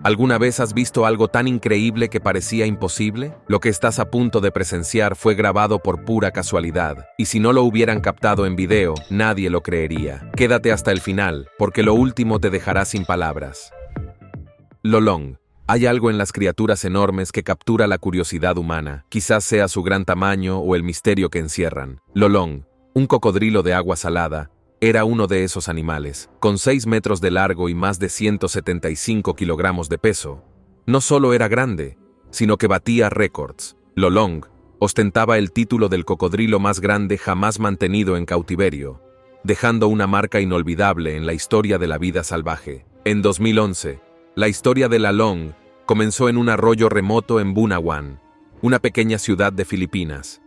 ¿Alguna vez has visto algo tan increíble que parecía imposible? Lo que estás a punto de presenciar fue grabado por pura casualidad, y si no lo hubieran captado en video, nadie lo creería. Quédate hasta el final, porque lo último te dejará sin palabras. Lolong. Hay algo en las criaturas enormes que captura la curiosidad humana, quizás sea su gran tamaño o el misterio que encierran. Lolong, un cocodrilo de agua salada, era uno de esos animales, con 6 metros de largo y más de 175 kilogramos de peso. No solo era grande, sino que batía récords. Lolong ostentaba el título del cocodrilo más grande jamás mantenido en cautiverio, dejando una marca inolvidable en la historia de la vida salvaje. En 2011, la historia de Lolong comenzó en un arroyo remoto en Bunawan, una pequeña ciudad de Filipinas.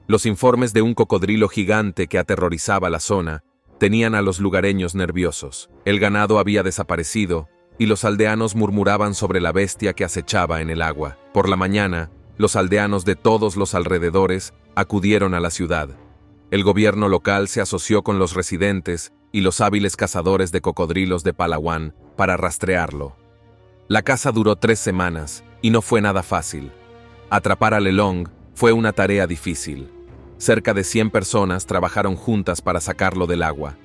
Los informes de un cocodrilo gigante que aterrorizaba la zona tenían a los lugareños nerviosos. El ganado había desaparecido y los aldeanos murmuraban sobre la bestia que acechaba en el agua. Por la mañana, los aldeanos de todos los alrededores acudieron a la ciudad. El gobierno local se asoció con los residentes y los hábiles cazadores de cocodrilos de Palawan para rastrearlo. La caza duró 3 semanas y no fue nada fácil. Atrapar a Lolong fue una tarea difícil. Cerca de 100 personas trabajaron juntas para sacarlo del agua.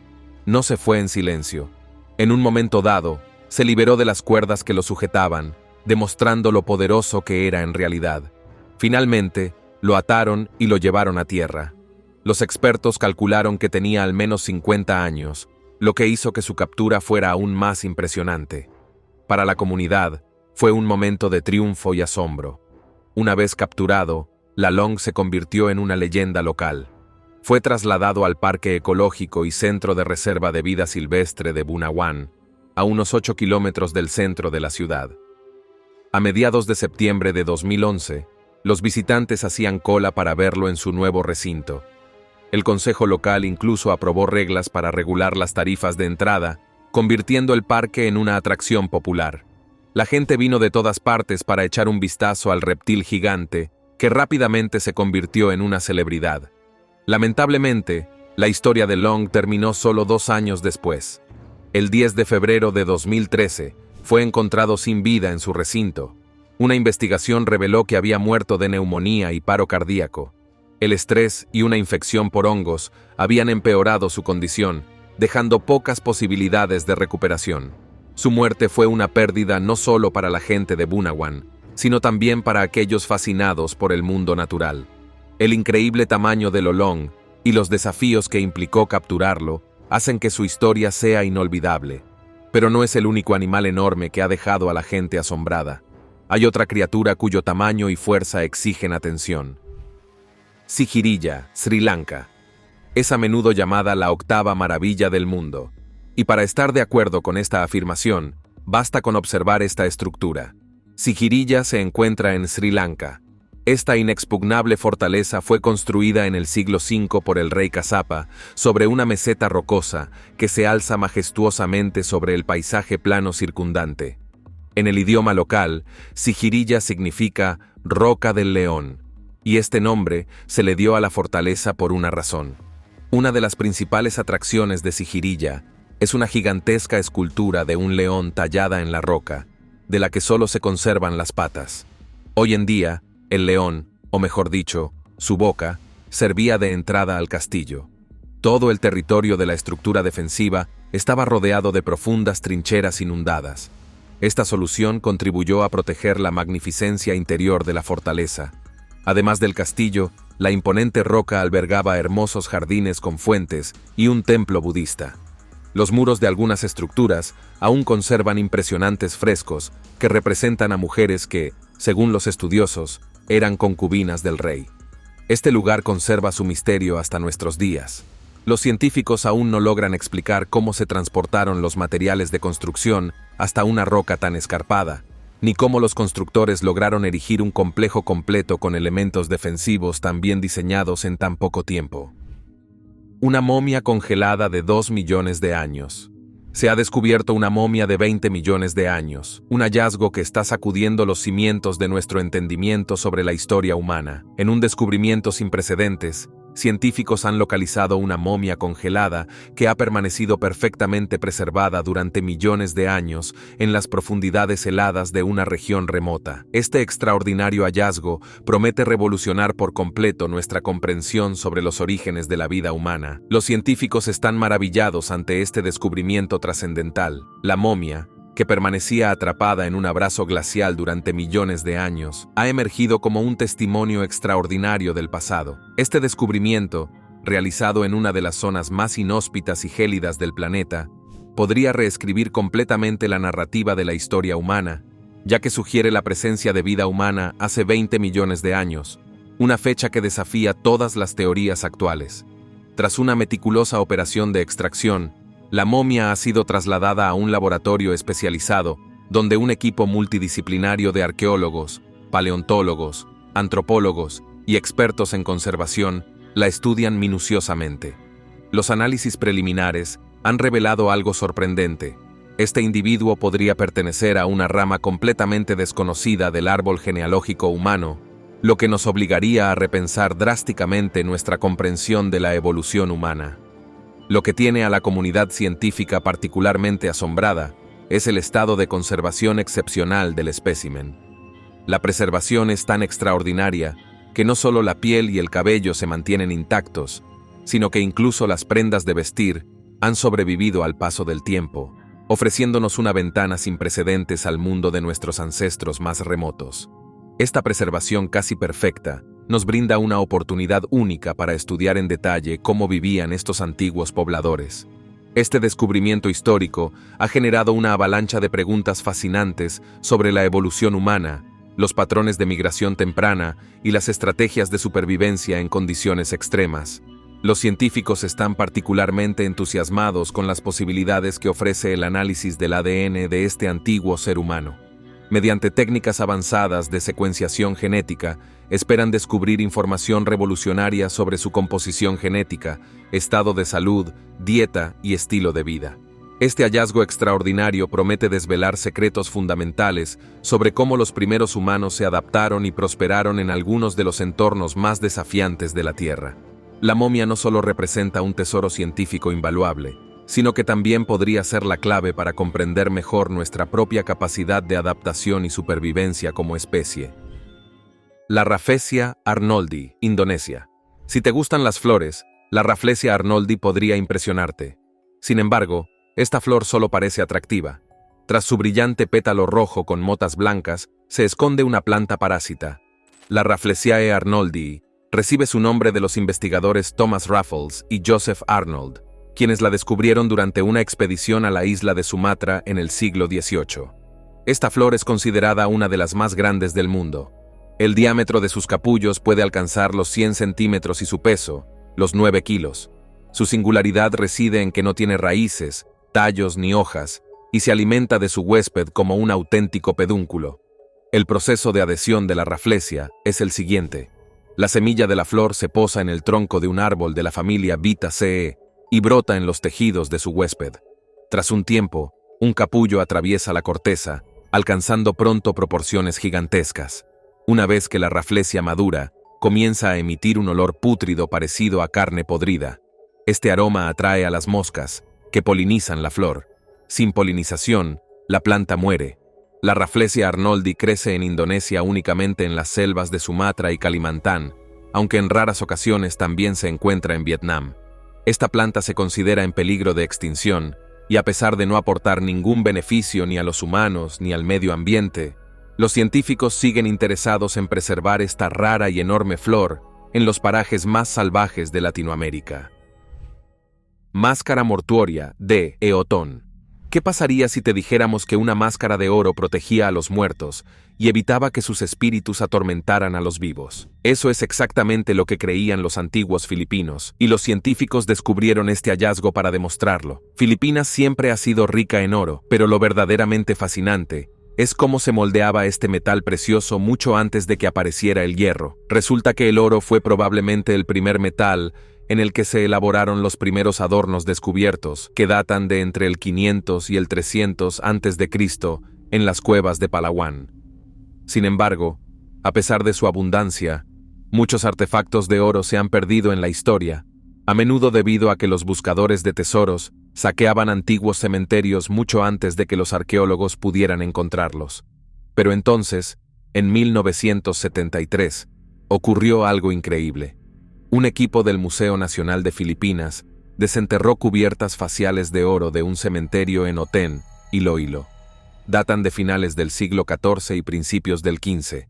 No se fue en silencio. En un momento dado, se liberó de las cuerdas que lo sujetaban, demostrando lo poderoso que era en realidad. Finalmente, lo ataron y lo llevaron a tierra. Los expertos calcularon que tenía al menos 50 años, lo que hizo que su captura fuera aún más impresionante. Para la comunidad, fue un momento de triunfo y asombro. Una vez capturado, Lolong se convirtió en una leyenda local. Fue trasladado al Parque Ecológico y Centro de Reserva de Vida Silvestre de Bunawan, a unos 8 kilómetros del centro de la ciudad. A mediados de septiembre de 2011, los visitantes hacían cola para verlo en su nuevo recinto. El consejo local incluso aprobó reglas para regular las tarifas de entrada, convirtiendo el parque en una atracción popular. La gente vino de todas partes para echar un vistazo al reptil gigante, que rápidamente se convirtió en una celebridad. Lamentablemente, la historia de Lolong terminó solo 2 años después. El 10 de febrero de 2013, fue encontrado sin vida en su recinto. Una investigación reveló que había muerto de neumonía y paro cardíaco. El estrés y una infección por hongos habían empeorado su condición, dejando pocas posibilidades de recuperación. Su muerte fue una pérdida no solo para la gente de Bunawan, sino también para aquellos fascinados por el mundo natural. El increíble tamaño de Lolong y los desafíos que implicó capturarlo hacen que su historia sea inolvidable. Pero no es el único animal enorme que ha dejado a la gente asombrada. Hay otra criatura cuyo tamaño y fuerza exigen atención. Sigiriya, Sri Lanka. Es a menudo llamada la 8ª maravilla del mundo. Y para estar de acuerdo con esta afirmación, basta con observar esta estructura. Sigiriya se encuentra en Sri Lanka. Esta inexpugnable fortaleza fue construida en el siglo V por el rey Kassapa sobre una meseta rocosa que se alza majestuosamente sobre el paisaje plano circundante. En el idioma local, Sigiriya significa Roca del León, y este nombre se le dio a la fortaleza por una razón. Una de las principales atracciones de Sigiriya es una gigantesca escultura de un león tallada en la roca, de la que solo se conservan las patas. Hoy en día, el león, o mejor dicho, su boca, servía de entrada al castillo. Todo el territorio de la estructura defensiva estaba rodeado de profundas trincheras inundadas. Esta solución contribuyó a proteger la magnificencia interior de la fortaleza. Además del castillo, la imponente roca albergaba hermosos jardines con fuentes y un templo budista. Los muros de algunas estructuras aún conservan impresionantes frescos que representan a mujeres que, según los estudiosos, eran concubinas del rey. Este lugar conserva su misterio hasta nuestros días. Los científicos aún no logran explicar cómo se transportaron los materiales de construcción hasta una roca tan escarpada, ni cómo los constructores lograron erigir un complejo completo con elementos defensivos tan bien diseñados en tan poco tiempo. Una momia congelada de 2 millones de años. Se ha descubierto una momia de 20 millones de años, un hallazgo que está sacudiendo los cimientos de nuestro entendimiento sobre la historia humana. En un descubrimiento sin precedentes, científicos han localizado una momia congelada que ha permanecido perfectamente preservada durante millones de años en las profundidades heladas de una región remota. Este extraordinario hallazgo promete revolucionar por completo nuestra comprensión sobre los orígenes de la vida humana. Los científicos están maravillados ante este descubrimiento trascendental. La momia, que permanecía atrapada en un abrazo glacial durante millones de años, ha emergido como un testimonio extraordinario del pasado. Este descubrimiento, realizado en una de las zonas más inhóspitas y gélidas del planeta, podría reescribir completamente la narrativa de la historia humana, ya que sugiere la presencia de vida humana hace 20 millones de años, una fecha que desafía todas las teorías actuales. Tras una meticulosa operación de extracción, la momia ha sido trasladada a un laboratorio especializado, donde un equipo multidisciplinario de arqueólogos, paleontólogos, antropólogos y expertos en conservación la estudian minuciosamente. Los análisis preliminares han revelado algo sorprendente. Este individuo podría pertenecer a una rama completamente desconocida del árbol genealógico humano, lo que nos obligaría a repensar drásticamente nuestra comprensión de la evolución humana. Lo que tiene a la comunidad científica particularmente asombrada es el estado de conservación excepcional del espécimen. La preservación es tan extraordinaria que no solo la piel y el cabello se mantienen intactos, sino que incluso las prendas de vestir han sobrevivido al paso del tiempo, ofreciéndonos una ventana sin precedentes al mundo de nuestros ancestros más remotos. Esta preservación casi perfecta nos brinda una oportunidad única para estudiar en detalle cómo vivían estos antiguos pobladores. Este descubrimiento histórico ha generado una avalancha de preguntas fascinantes sobre la evolución humana, los patrones de migración temprana y las estrategias de supervivencia en condiciones extremas. Los científicos están particularmente entusiasmados con las posibilidades que ofrece el análisis del ADN de este antiguo ser humano. Mediante técnicas avanzadas de secuenciación genética, esperan descubrir información revolucionaria sobre su composición genética, estado de salud, dieta y estilo de vida. Este hallazgo extraordinario promete desvelar secretos fundamentales sobre cómo los primeros humanos se adaptaron y prosperaron en algunos de los entornos más desafiantes de la Tierra. La momia no solo representa un tesoro científico invaluable, sino que también podría ser la clave para comprender mejor nuestra propia capacidad de adaptación y supervivencia como especie. La Rafflesia arnoldi, Indonesia. Si te gustan las flores, la Rafflesia arnoldi podría impresionarte. Sin embargo, esta flor solo parece atractiva. Tras su brillante pétalo rojo con motas blancas, se esconde una planta parásita. La Rafflesiae arnoldi recibe su nombre de los investigadores Thomas Raffles y Joseph Arnold, quienes la descubrieron durante una expedición a la isla de Sumatra en el siglo XVIII. Esta flor es considerada una de las más grandes del mundo. El diámetro de sus capullos puede alcanzar los 100 centímetros y su peso, los 9 kilos. Su singularidad reside en que no tiene raíces, tallos ni hojas, y se alimenta de su huésped como un auténtico pedúnculo. El proceso de adhesión de la Rafflesia es el siguiente. La semilla de la flor se posa en el tronco de un árbol de la familia Vitaceae y brota en los tejidos de su huésped. Tras un tiempo, un capullo atraviesa la corteza, alcanzando pronto proporciones gigantescas. Una vez que la Rafflesia madura, comienza a emitir un olor pútrido parecido a carne podrida. Este aroma atrae a las moscas, que polinizan la flor. Sin polinización, la planta muere. La Rafflesia arnoldi crece en Indonesia únicamente en las selvas de Sumatra y Kalimantan, aunque en raras ocasiones también se encuentra en Vietnam. Esta planta se considera en peligro de extinción, y a pesar de no aportar ningún beneficio ni a los humanos ni al medio ambiente, los científicos siguen interesados en preservar esta rara y enorme flor en los parajes más salvajes de Latinoamérica. Máscara mortuoria de Eotón. ¿Qué pasaría si te dijéramos que una máscara de oro protegía a los muertos y evitaba que sus espíritus atormentaran a los vivos? Eso es exactamente lo que creían los antiguos filipinos, y los científicos descubrieron este hallazgo para demostrarlo. Filipinas siempre ha sido rica en oro, pero lo verdaderamente fascinante es cómo se moldeaba este metal precioso mucho antes de que apareciera el hierro. Resulta que el oro fue probablemente el primer metal en el que se elaboraron los primeros adornos descubiertos, que datan de entre el 500 y el 300 a.C. en las cuevas de Palawan. Sin embargo, a pesar de su abundancia, Muchos artefactos de oro se han perdido en la historia, a menudo debido a que los buscadores de tesoros saqueaban antiguos cementerios mucho antes de que los arqueólogos pudieran encontrarlos. Pero entonces, en 1973, ocurrió algo increíble. Un equipo del Museo Nacional de Filipinas desenterró cubiertas faciales de oro de un cementerio en Otén, Iloilo. Datan de finales del siglo XIV y principios del XV.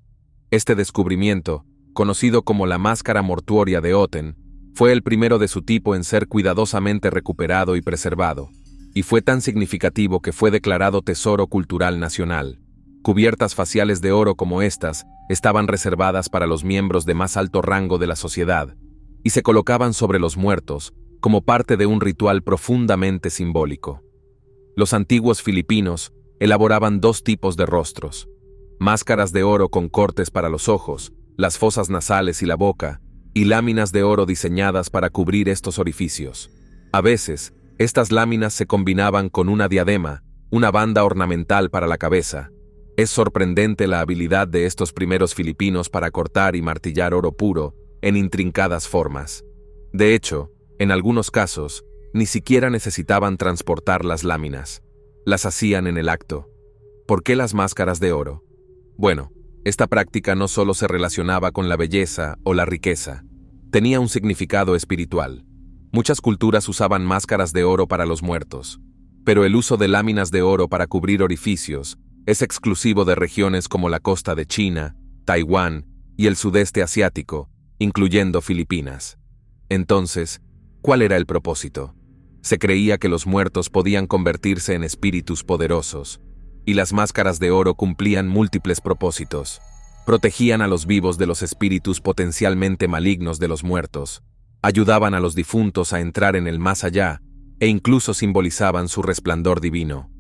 Este descubrimiento, conocido como la máscara mortuoria de Otén, fue el primero de su tipo en ser cuidadosamente recuperado y preservado, y fue tan significativo que fue declarado Tesoro Cultural Nacional. Cubiertas faciales de oro como estas estaban reservadas para los miembros de más alto rango de la sociedad, y se colocaban sobre los muertos como parte de un ritual profundamente simbólico. Los antiguos filipinos elaboraban dos tipos de rostros: máscaras de oro con cortes para los ojos, las fosas nasales y la boca, y láminas de oro diseñadas para cubrir estos orificios. A veces, estas láminas se combinaban con una diadema, una banda ornamental para la cabeza. Es sorprendente la habilidad de estos primeros filipinos para cortar y martillar oro puro en intrincadas formas. De hecho, en algunos casos, ni siquiera necesitaban transportar las láminas. Las hacían en el acto. ¿Por qué las máscaras de oro? Bueno, esta práctica no solo se relacionaba con la belleza o la riqueza, tenía un significado espiritual. Muchas culturas usaban máscaras de oro para los muertos, pero el uso de láminas de oro para cubrir orificios es exclusivo de regiones como la costa de China, Taiwán y el sudeste asiático, incluyendo Filipinas. Entonces, ¿cuál era el propósito? Se creía que los muertos podían convertirse en espíritus poderosos, y las máscaras de oro cumplían múltiples propósitos. Protegían a los vivos de los espíritus potencialmente malignos de los muertos, ayudaban a los difuntos a entrar en el más allá, e incluso simbolizaban su resplandor divino.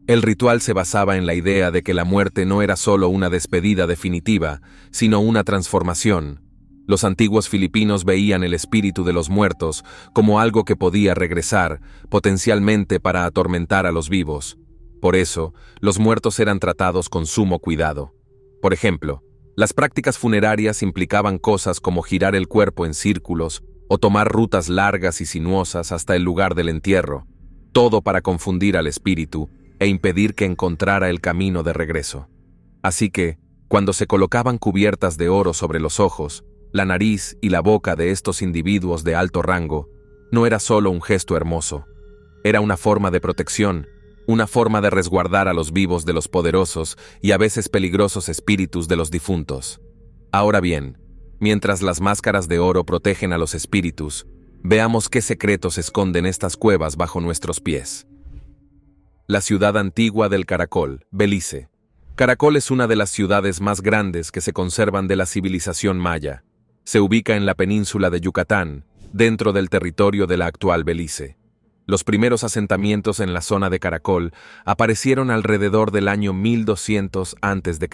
El ritual se basaba en la idea de que la muerte no era solo una despedida definitiva, sino una transformación. Los antiguos filipinos veían el espíritu de los muertos como algo que podía regresar, potencialmente para atormentar a los vivos. Por eso, los muertos eran tratados con sumo cuidado. Por ejemplo, las prácticas funerarias implicaban cosas como girar el cuerpo en círculos o tomar rutas largas y sinuosas hasta el lugar del entierro, todo para confundir al espíritu e impedir que encontrara el camino de regreso. Así que, cuando se colocaban cubiertas de oro sobre los ojos, la nariz y la boca de estos individuos de alto rango, no era solo un gesto hermoso, era una forma de protección, una forma de resguardar a los vivos de los poderosos y a veces peligrosos espíritus de los difuntos. Ahora bien, mientras las máscaras de oro protegen a los espíritus, veamos qué secretos esconden estas cuevas bajo nuestros pies. La ciudad antigua del Caracol, Belice. Caracol es una de las ciudades más grandes que se conservan de la civilización maya. Se ubica en la península de Yucatán, dentro del territorio de la actual Belice. Los primeros asentamientos en la zona de Caracol aparecieron alrededor del año 1200 a.C.,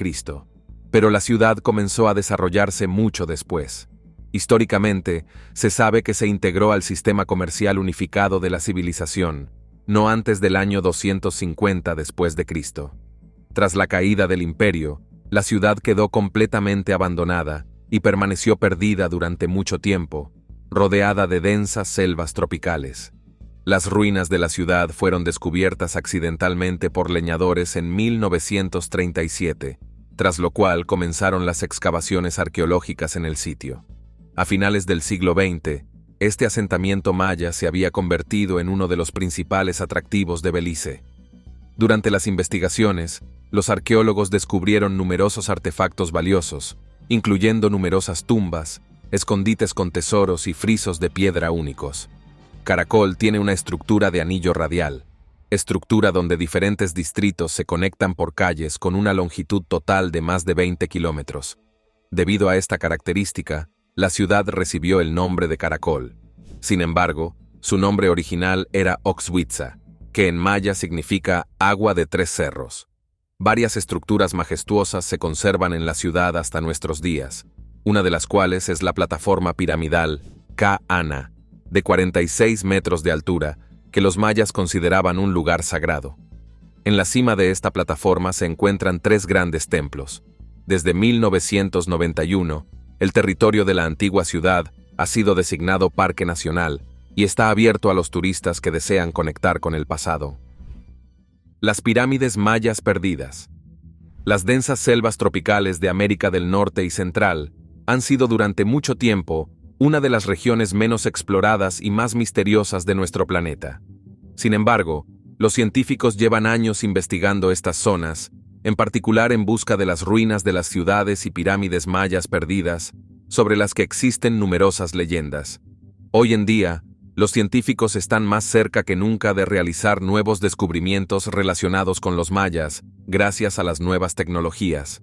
pero la ciudad comenzó a desarrollarse mucho después. Históricamente, se sabe que se integró al sistema comercial unificado de la civilización, no antes del año 250 después de Cristo. Tras la caída del imperio, la ciudad quedó completamente abandonada y permaneció perdida durante mucho tiempo, rodeada de densas selvas tropicales. Las ruinas de la ciudad fueron descubiertas accidentalmente por leñadores en 1937, tras lo cual comenzaron las excavaciones arqueológicas en el sitio. A finales del siglo XX, este asentamiento maya se había convertido en uno de los principales atractivos de Belice. Durante las investigaciones, los arqueólogos descubrieron numerosos artefactos valiosos, incluyendo numerosas tumbas, escondites con tesoros y frisos de piedra únicos. Caracol tiene una estructura de anillo radial, estructura donde diferentes distritos se conectan por calles con una longitud total de más de 20 kilómetros. Debido a esta característica, la ciudad recibió el nombre de Caracol. Sin embargo, su nombre original era Oxhuitza, que en maya significa agua de tres cerros. Varias estructuras majestuosas se conservan en la ciudad hasta nuestros días, una de las cuales es la plataforma piramidal Ka-Ana, de 46 metros de altura, que los mayas consideraban un lugar sagrado. En la cima de esta plataforma se encuentran tres grandes templos. Desde 1991, El territorio de la antigua ciudad ha sido designado Parque Nacional y está abierto a los turistas que desean conectar con el pasado. Las pirámides mayas perdidas. Las densas selvas tropicales de América del Norte y Central han sido durante mucho tiempo una de las regiones menos exploradas y más misteriosas de nuestro planeta. Sin embargo, los científicos llevan años investigando estas zonas, en particular en busca de las ruinas de las ciudades y pirámides mayas perdidas, sobre las que existen numerosas leyendas. Hoy en día, los científicos están más cerca que nunca de realizar nuevos descubrimientos relacionados con los mayas, gracias a las nuevas tecnologías.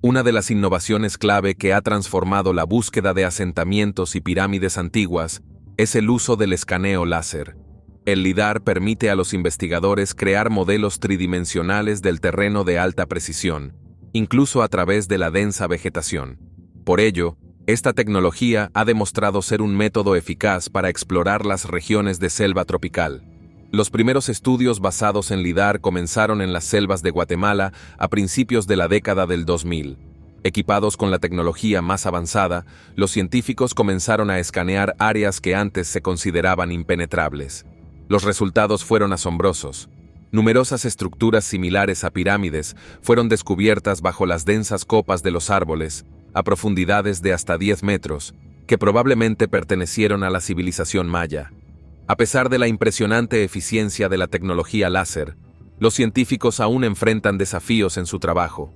Una de las innovaciones clave que ha transformado la búsqueda de asentamientos y pirámides antiguas es el uso del escaneo láser. El LIDAR permite a los investigadores crear modelos tridimensionales del terreno de alta precisión, incluso a través de la densa vegetación. Por ello, esta tecnología ha demostrado ser un método eficaz para explorar las regiones de selva tropical. Los primeros estudios basados en LIDAR comenzaron en las selvas de Guatemala a principios de la década del 2000. Equipados con la tecnología más avanzada, los científicos comenzaron a escanear áreas que antes se consideraban impenetrables. Los resultados fueron asombrosos. Numerosas estructuras similares a pirámides fueron descubiertas bajo las densas copas de los árboles, a profundidades de hasta 10 metros, que probablemente pertenecieron a la civilización maya. A pesar de la impresionante eficiencia de la tecnología láser, los científicos aún enfrentan desafíos en su trabajo.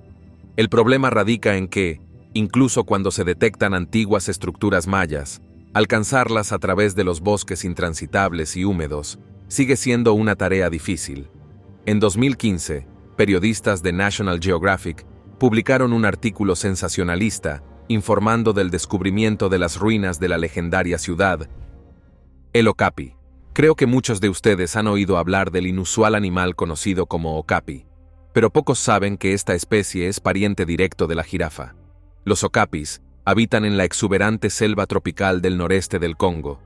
El problema radica en que, incluso cuando se detectan antiguas estructuras mayas, alcanzarlas a través de los bosques intransitables y húmedos sigue siendo una tarea difícil. En 2015, periodistas de National Geographic publicaron un artículo sensacionalista informando del descubrimiento de las ruinas de la legendaria ciudad, el okapi. Creo que muchos de ustedes han oído hablar del inusual animal conocido como okapi, pero pocos saben que esta especie es pariente directo de la jirafa. Los okapis habitan en la exuberante selva tropical del noreste del Congo.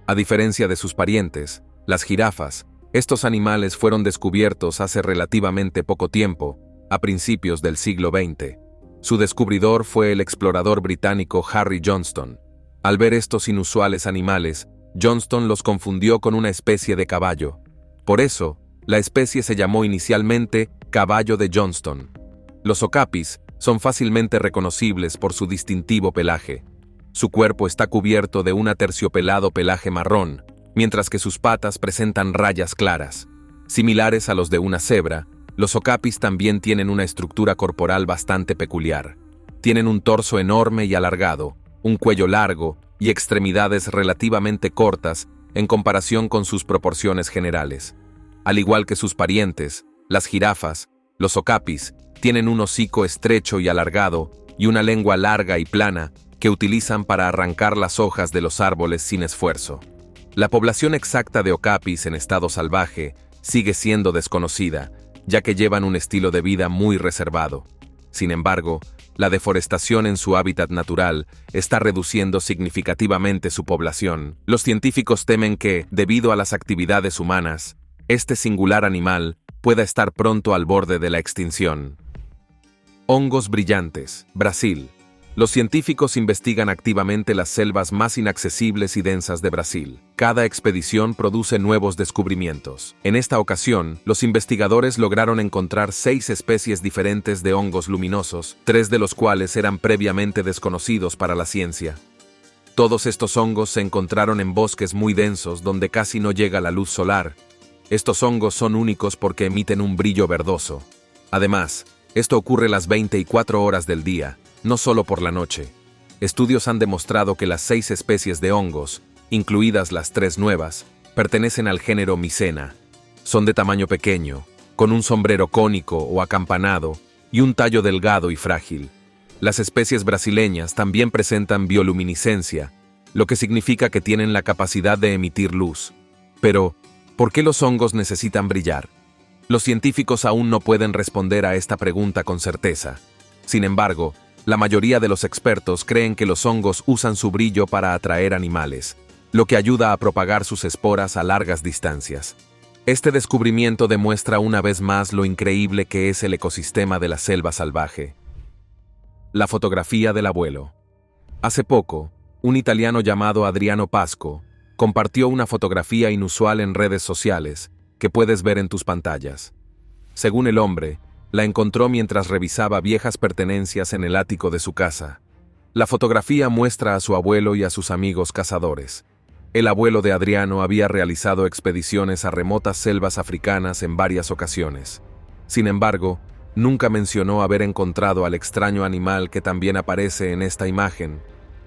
A diferencia de sus parientes, las jirafas, estos animales fueron descubiertos hace relativamente poco tiempo, a principios del siglo XX. Su descubridor fue el explorador británico Harry Johnston. Al ver estos inusuales animales, Johnston los confundió con una especie de caballo. Por eso, la especie se llamó inicialmente caballo de Johnston. Los okapis son fácilmente reconocibles por su distintivo pelaje. Su cuerpo está cubierto de un aterciopelado pelaje marrón, mientras que sus patas presentan rayas claras. Similares a los de una cebra, los okapis también tienen una estructura corporal bastante peculiar. Tienen un torso enorme y alargado, un cuello largo y extremidades relativamente cortas en comparación con sus proporciones generales. Al igual que sus parientes, las jirafas, los okapis tienen un hocico estrecho y alargado y una lengua larga y plana que utilizan para arrancar las hojas de los árboles sin esfuerzo. La población exacta de okapis en estado salvaje sigue siendo desconocida, ya que llevan un estilo de vida muy reservado. Sin embargo, la deforestación en su hábitat natural está reduciendo significativamente su población. Los científicos temen que, debido a las actividades humanas, este singular animal pueda estar pronto al borde de la extinción. Hongos brillantes, Brasil. Los científicos investigan activamente las selvas más inaccesibles y densas de Brasil. Cada expedición produce nuevos descubrimientos. En esta ocasión, los investigadores lograron encontrar 6 especies diferentes de hongos luminosos, 3 de los cuales eran previamente desconocidos para la ciencia. Todos estos hongos se encontraron en bosques muy densos donde casi no llega la luz solar. Estos hongos son únicos porque emiten un brillo verdoso. Además, esto ocurre las 24 horas del día, no solo por la noche. Estudios han demostrado que las 6 especies de hongos, incluidas las 3 nuevas, pertenecen al género Mycena. Son de tamaño pequeño, con un sombrero cónico o acampanado y un tallo delgado y frágil. Las especies brasileñas también presentan bioluminiscencia, lo que significa que tienen la capacidad de emitir luz. Pero, ¿por qué los hongos necesitan brillar? Los científicos aún no pueden responder a esta pregunta con certeza. Sin embargo, la mayoría de los expertos creen que los hongos usan su brillo para atraer animales, lo que ayuda a propagar sus esporas a largas distancias. Este descubrimiento demuestra una vez más lo increíble que es el ecosistema de la selva salvaje. La fotografía del abuelo. Hace poco, un italiano llamado Adriano Pasco compartió una fotografía inusual en redes sociales que puedes ver en tus pantallas. Según el hombre, la encontró mientras revisaba viejas pertenencias en el ático de su casa. La fotografía muestra a su abuelo y a sus amigos cazadores. El abuelo de Adriano había realizado expediciones a remotas selvas africanas en varias ocasiones. Sin embargo, nunca mencionó haber encontrado al extraño animal que también aparece en esta imagen.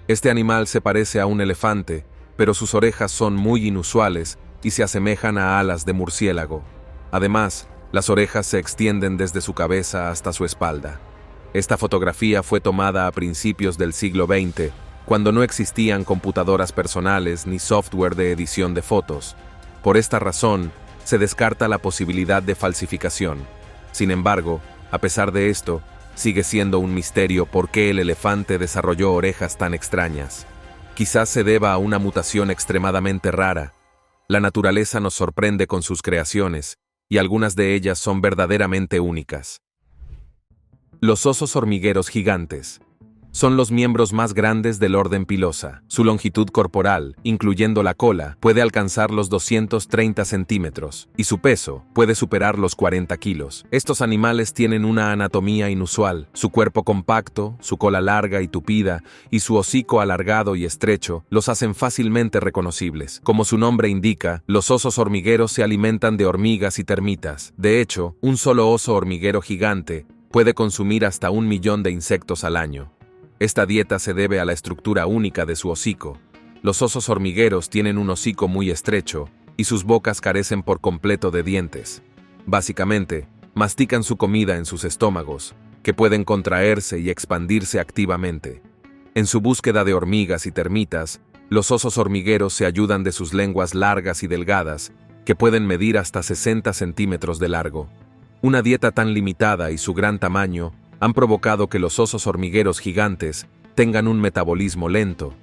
Este animal se parece a un elefante, pero sus orejas son muy inusuales y se asemejan a alas de murciélago. Además, las orejas se extienden desde su cabeza hasta su espalda. Esta fotografía fue tomada a principios del siglo XX, cuando no existían computadoras personales ni software de edición de fotos. Por esta razón, se descarta la posibilidad de falsificación. Sin embargo, a pesar de esto, sigue siendo un misterio por qué el elefante desarrolló orejas tan extrañas. Quizás se deba a una mutación extremadamente rara. La naturaleza nos sorprende con sus creaciones, y algunas de ellas son verdaderamente únicas. Los osos hormigueros gigantes son los miembros más grandes del orden Pilosa. Su longitud corporal, incluyendo la cola, puede alcanzar los 230 centímetros, y su peso puede superar los 40 kilos. Estos animales tienen una anatomía inusual: su cuerpo compacto, su cola larga y tupida, y su hocico alargado y estrecho los hacen fácilmente reconocibles. Como su nombre indica, los osos hormigueros se alimentan de hormigas y termitas. De hecho, un solo oso hormiguero gigante puede consumir hasta 1 millón de insectos al año. Esta dieta se debe a la estructura única de su hocico. Los osos hormigueros tienen un hocico muy estrecho y sus bocas carecen por completo de dientes. Básicamente, mastican su comida en sus estómagos, que pueden contraerse y expandirse activamente. En su búsqueda de hormigas y termitas, los osos hormigueros se ayudan de sus lenguas largas y delgadas, que pueden medir hasta 60 centímetros de largo. Una dieta tan limitada y su gran tamaño han provocado que los osos hormigueros gigantes tengan un metabolismo lento.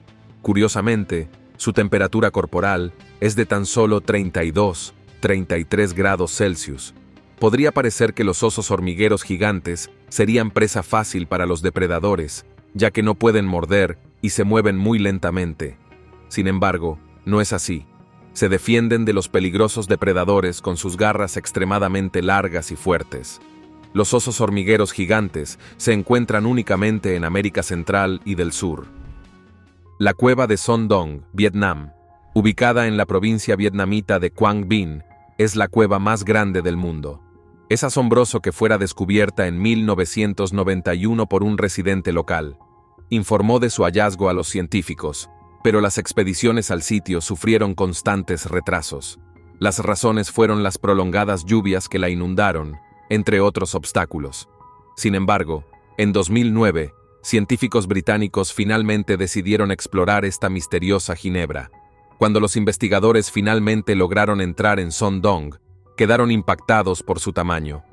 Curiosamente, su temperatura corporal es de tan solo 32-33 grados Celsius. Podría parecer que los osos hormigueros gigantes serían presa fácil para los depredadores, ya que no pueden morder y se mueven muy lentamente. Sin embargo, no es así. Se defienden de los peligrosos depredadores con sus garras extremadamente largas y fuertes. Los osos hormigueros gigantes se encuentran únicamente en América Central y del Sur. La cueva de Son Doong, Vietnam, ubicada en la provincia vietnamita de Quang Binh, es la cueva más grande del mundo. Es asombroso que fuera descubierta en 1991 por un residente local. Informó de su hallazgo a los científicos, pero las expediciones al sitio sufrieron constantes retrasos. Las razones fueron las prolongadas lluvias que la inundaron, entre otros obstáculos. Sin embargo, en 2009, científicos británicos finalmente decidieron explorar esta misteriosa ginebra. Cuando los investigadores finalmente lograron entrar en Son Doong, quedaron impactados por su tamaño.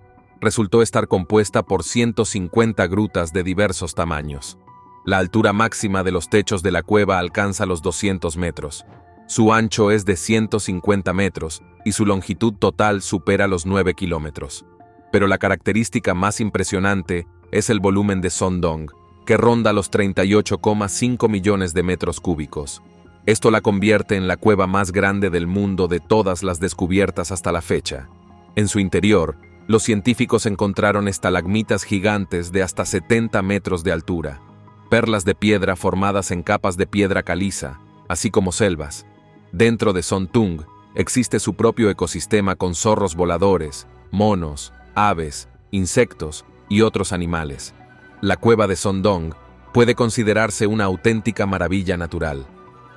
Resultó estar compuesta por 150 grutas de diversos tamaños. La altura máxima de los techos de la cueva alcanza los 200 metros. Su ancho es de 150 metros y su longitud total supera los 9 kilómetros. Pero la característica más impresionante es el volumen de Son Doong, que ronda los 38,5 millones de metros cúbicos. Esto la convierte en la cueva más grande del mundo de todas las descubiertas hasta la fecha. En su interior, los científicos encontraron estalagmitas gigantes de hasta 70 metros de altura, perlas de piedra formadas en capas de piedra caliza, así como selvas. Dentro de Son Doong existe su propio ecosistema con zorros voladores, monos, aves, insectos y otros animales. La cueva de Son Doong puede considerarse una auténtica maravilla natural.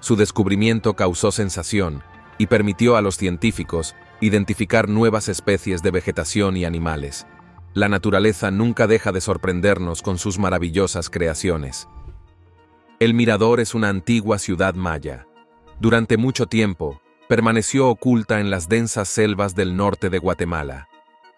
Su descubrimiento causó sensación y permitió a los científicos identificar nuevas especies de vegetación y animales. La naturaleza nunca deja de sorprendernos con sus maravillosas creaciones. El Mirador es una antigua ciudad maya. Durante mucho tiempo, permaneció oculta en las densas selvas del norte de Guatemala.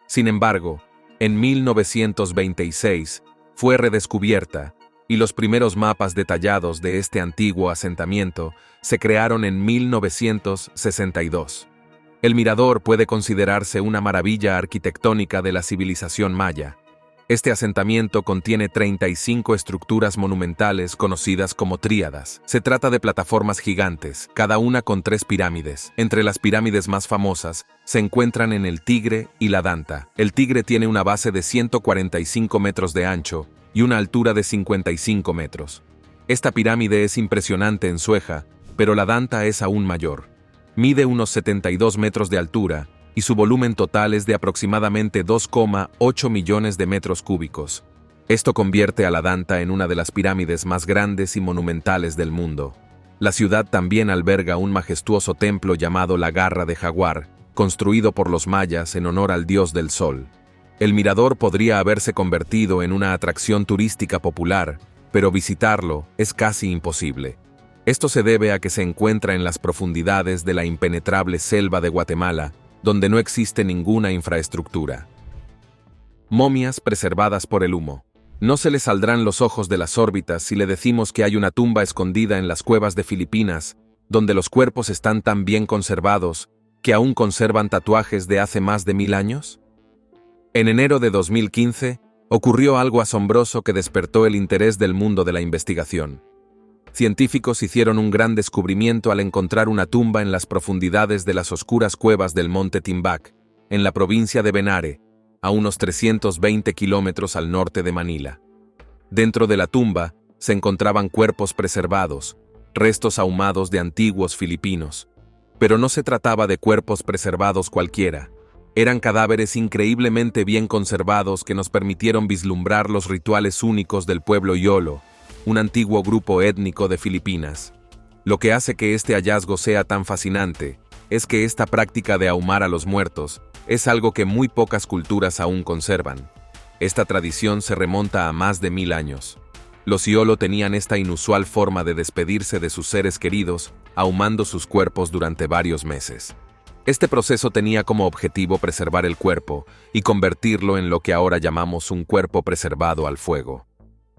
Sin embargo, en 1926 fue redescubierta, y los primeros mapas detallados de este antiguo asentamiento se crearon en 1962. El mirador puede considerarse una maravilla arquitectónica de la civilización maya. Este asentamiento contiene 35 estructuras monumentales conocidas como tríadas. Se trata de plataformas gigantes, cada una con 3 pirámides. Entre las pirámides más famosas se encuentran en el Tigre y la Danta. El Tigre tiene una base de 145 metros de ancho y una altura de 55 metros. Esta pirámide es impresionante en su eja, pero la Danta es aún mayor. Mide unos 72 metros de altura y su volumen total es de aproximadamente 2,8 millones de metros cúbicos. Esto convierte a la Danta en una de las pirámides más grandes y monumentales del mundo. La ciudad también alberga un majestuoso templo llamado la Garra de Jaguar, construido por los mayas en honor al dios del sol. El mirador podría haberse convertido en una atracción turística popular, pero visitarlo es casi imposible. Esto se debe a que se encuentra en las profundidades de la impenetrable selva de Guatemala, donde no existe ninguna infraestructura. Momias preservadas por el humo. No se le saldrán los ojos de las órbitas si le decimos que hay una tumba escondida en las cuevas de Filipinas, donde los cuerpos están tan bien conservados que aún conservan tatuajes de hace más de 1000 años. En enero de 2015, ocurrió algo asombroso que despertó el interés del mundo de la investigación. Científicos hicieron un gran descubrimiento al encontrar una tumba en las profundidades de las oscuras cuevas del monte Timbac, en la provincia de Benare, a unos 320 kilómetros al norte de Manila. Dentro de la tumba se encontraban cuerpos preservados, restos ahumados de antiguos filipinos. Pero no se trataba de cuerpos preservados cualquiera. Eran cadáveres increíblemente bien conservados que nos permitieron vislumbrar los rituales únicos del pueblo Yolo, un antiguo grupo étnico de Filipinas. Lo que hace que este hallazgo sea tan fascinante es que esta práctica de ahumar a los muertos es algo que muy pocas culturas aún conservan. Esta tradición se remonta a más de 1000 años. Los Yolo tenían esta inusual forma de despedirse de sus seres queridos, ahumando sus cuerpos durante varios meses. Este proceso tenía como objetivo preservar el cuerpo y convertirlo en lo que ahora llamamos un cuerpo preservado al fuego.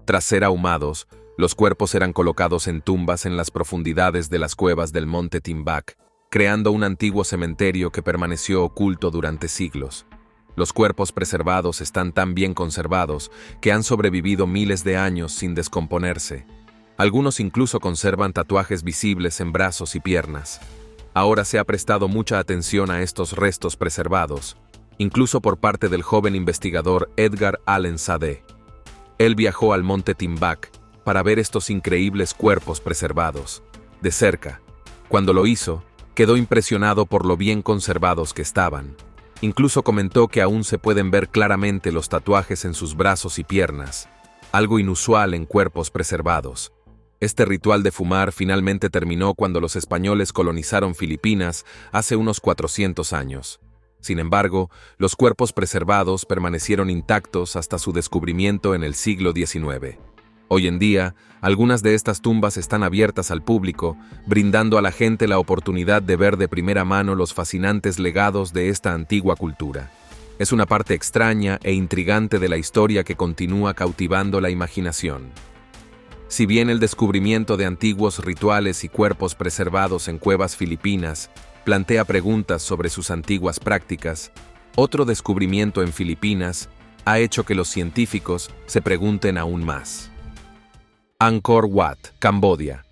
Tras ser ahumados, los cuerpos eran colocados en tumbas en las profundidades de las cuevas del monte Timbac, creando un antiguo cementerio que permaneció oculto durante siglos. Los cuerpos preservados están tan bien conservados que han sobrevivido miles de años sin descomponerse. Algunos incluso conservan tatuajes visibles en brazos y piernas. Ahora se ha prestado mucha atención a estos restos preservados, incluso por parte del joven investigador Edgar Allen Sade. Él viajó al monte Timbac para ver estos increíbles cuerpos preservados, de cerca. Cuando lo hizo, quedó impresionado por lo bien conservados que estaban. Incluso comentó que aún se pueden ver claramente los tatuajes en sus brazos y piernas, algo inusual en cuerpos preservados. Este ritual de fumar finalmente terminó cuando los españoles colonizaron Filipinas hace unos 400 años. Sin embargo, los cuerpos preservados permanecieron intactos hasta su descubrimiento en el siglo XIX. Hoy en día, algunas de estas tumbas están abiertas al público, brindando a la gente la oportunidad de ver de primera mano los fascinantes legados de esta antigua cultura. Es una parte extraña e intrigante de la historia que continúa cautivando la imaginación. Si bien el descubrimiento de antiguos rituales y cuerpos preservados en cuevas filipinas plantea preguntas sobre sus antiguas prácticas, otro descubrimiento en Filipinas ha hecho que los científicos se pregunten aún más. Angkor Wat, Camboya.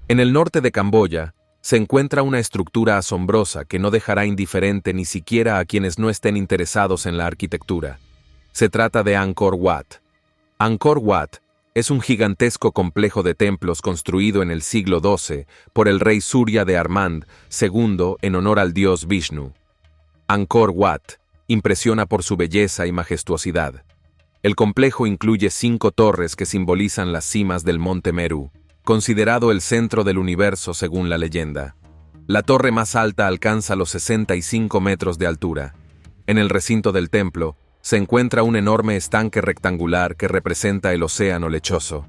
En el norte de Camboya se encuentra una estructura asombrosa que no dejará indiferente ni siquiera a quienes no estén interesados en la arquitectura. Se trata de Angkor Wat. Angkor Wat es un gigantesco complejo de templos construido en el siglo XII por el rey Surya de Armand II en honor al dios Vishnu. Angkor Wat impresiona por su belleza y majestuosidad. El complejo incluye 5 torres que simbolizan las cimas del monte Meru, considerado el centro del universo según la leyenda. La torre más alta alcanza los 65 metros de altura. En el recinto del templo se encuentra un enorme estanque rectangular que representa el océano lechoso.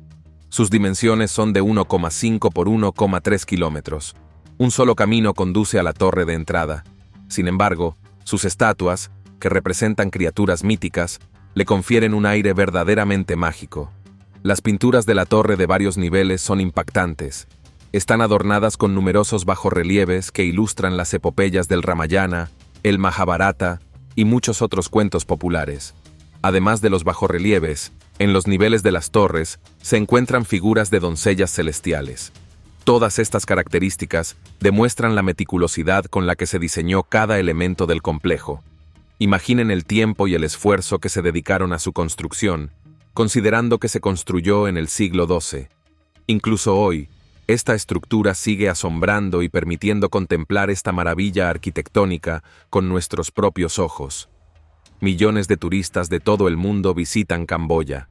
Sus dimensiones son de 1,5 por 1,3 kilómetros. Un solo camino conduce a la torre de entrada. Sin embargo, sus estatuas, que representan criaturas míticas, le confieren un aire verdaderamente mágico. Las pinturas de la torre de varios niveles son impactantes. Están adornadas con numerosos bajorrelieves que ilustran las epopeyas del Ramayana, el Mahabharata y muchos otros cuentos populares. Además de los bajorrelieves, en los niveles de las torres se encuentran figuras de doncellas celestiales. Todas estas características demuestran la meticulosidad con la que se diseñó cada elemento del complejo. Imaginen el tiempo y el esfuerzo que se dedicaron a su construcción, considerando que se construyó en el siglo XII. Incluso hoy, esta estructura sigue asombrando y permitiendo contemplar esta maravilla arquitectónica con nuestros propios ojos. Millones de turistas de todo el mundo visitan Camboya.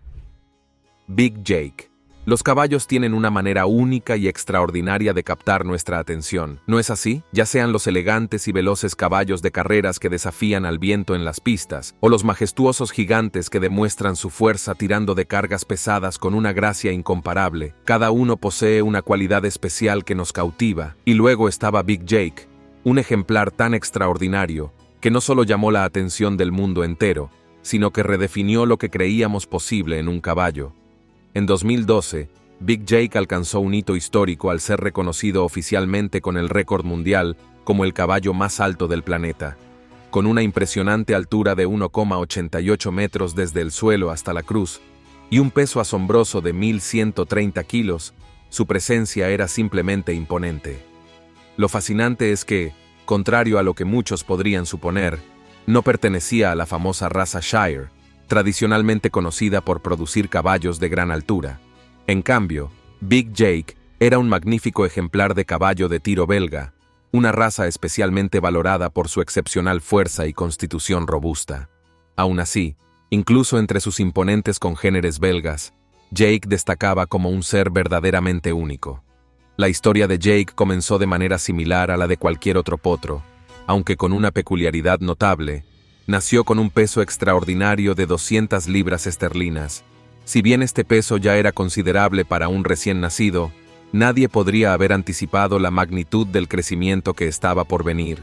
Big Jake. Los caballos tienen una manera única y extraordinaria de captar nuestra atención, ¿no es así? Ya sean los elegantes y veloces caballos de carreras que desafían al viento en las pistas, o los majestuosos gigantes que demuestran su fuerza tirando de cargas pesadas con una gracia incomparable. Cada uno posee una cualidad especial que nos cautiva, y luego estaba Big Jake, un ejemplar tan extraordinario, que no solo llamó la atención del mundo entero, sino que redefinió lo que creíamos posible en un caballo. En 2012, Big Jake alcanzó un hito histórico al ser reconocido oficialmente con el récord mundial como el caballo más alto del planeta. Con una impresionante altura de 1,88 metros desde el suelo hasta la cruz y un peso asombroso de 1.130 kilos, su presencia era simplemente imponente. Lo fascinante es que, contrario a lo que muchos podrían suponer, no pertenecía a la famosa raza Shire, tradicionalmente conocida por producir caballos de gran altura. En cambio, Big Jake era un magnífico ejemplar de caballo de tiro belga, una raza especialmente valorada por su excepcional fuerza y constitución robusta. Aún así, incluso entre sus imponentes congéneres belgas, Jake destacaba como un ser verdaderamente único. La historia de Jake comenzó de manera similar a la de cualquier otro potro, aunque con una peculiaridad notable. Nació con un peso extraordinario de 200 libras esterlinas. Si bien este peso ya era considerable para un recién nacido, nadie podría haber anticipado la magnitud del crecimiento que estaba por venir.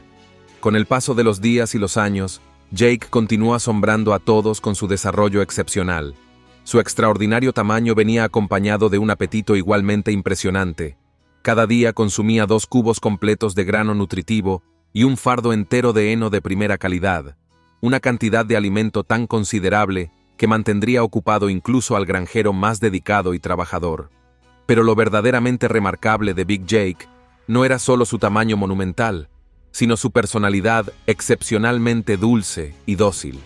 Con el paso de los días y los años, Jake continuó asombrando a todos con su desarrollo excepcional. Su extraordinario tamaño venía acompañado de un apetito igualmente impresionante. Cada día consumía 2 cubos completos de grano nutritivo y un fardo entero de heno de primera calidad, una cantidad de alimento tan considerable que mantendría ocupado incluso al granjero más dedicado y trabajador. Pero lo verdaderamente remarcable de Big Jake no era solo su tamaño monumental, sino su personalidad excepcionalmente dulce y dócil.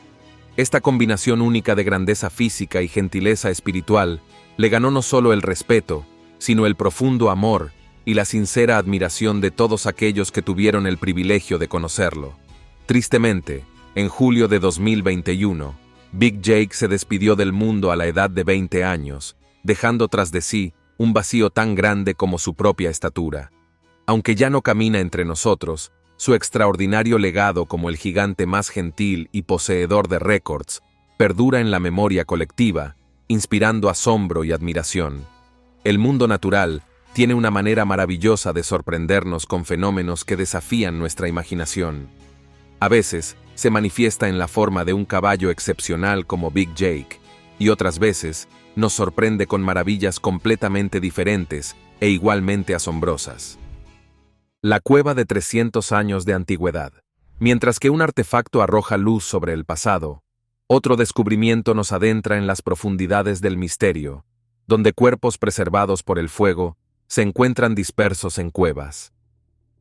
Esta combinación única de grandeza física y gentileza espiritual le ganó no solo el respeto, sino el profundo amor y la sincera admiración de todos aquellos que tuvieron el privilegio de conocerlo. Tristemente, en julio de 2021, Big Jake se despidió del mundo a la edad de 20 años, dejando tras de sí un vacío tan grande como su propia estatura. Aunque ya no camina entre nosotros, su extraordinario legado como el gigante más gentil y poseedor de récords perdura en la memoria colectiva, inspirando asombro y admiración. El mundo natural tiene una manera maravillosa de sorprendernos con fenómenos que desafían nuestra imaginación. A veces, se manifiesta en la forma de un caballo excepcional como Big Jake, y otras veces nos sorprende con maravillas completamente diferentes e igualmente asombrosas. La cueva de 300 años de antigüedad. Mientras que un artefacto arroja luz sobre el pasado, otro descubrimiento nos adentra en las profundidades del misterio, donde cuerpos preservados por el fuego se encuentran dispersos en cuevas.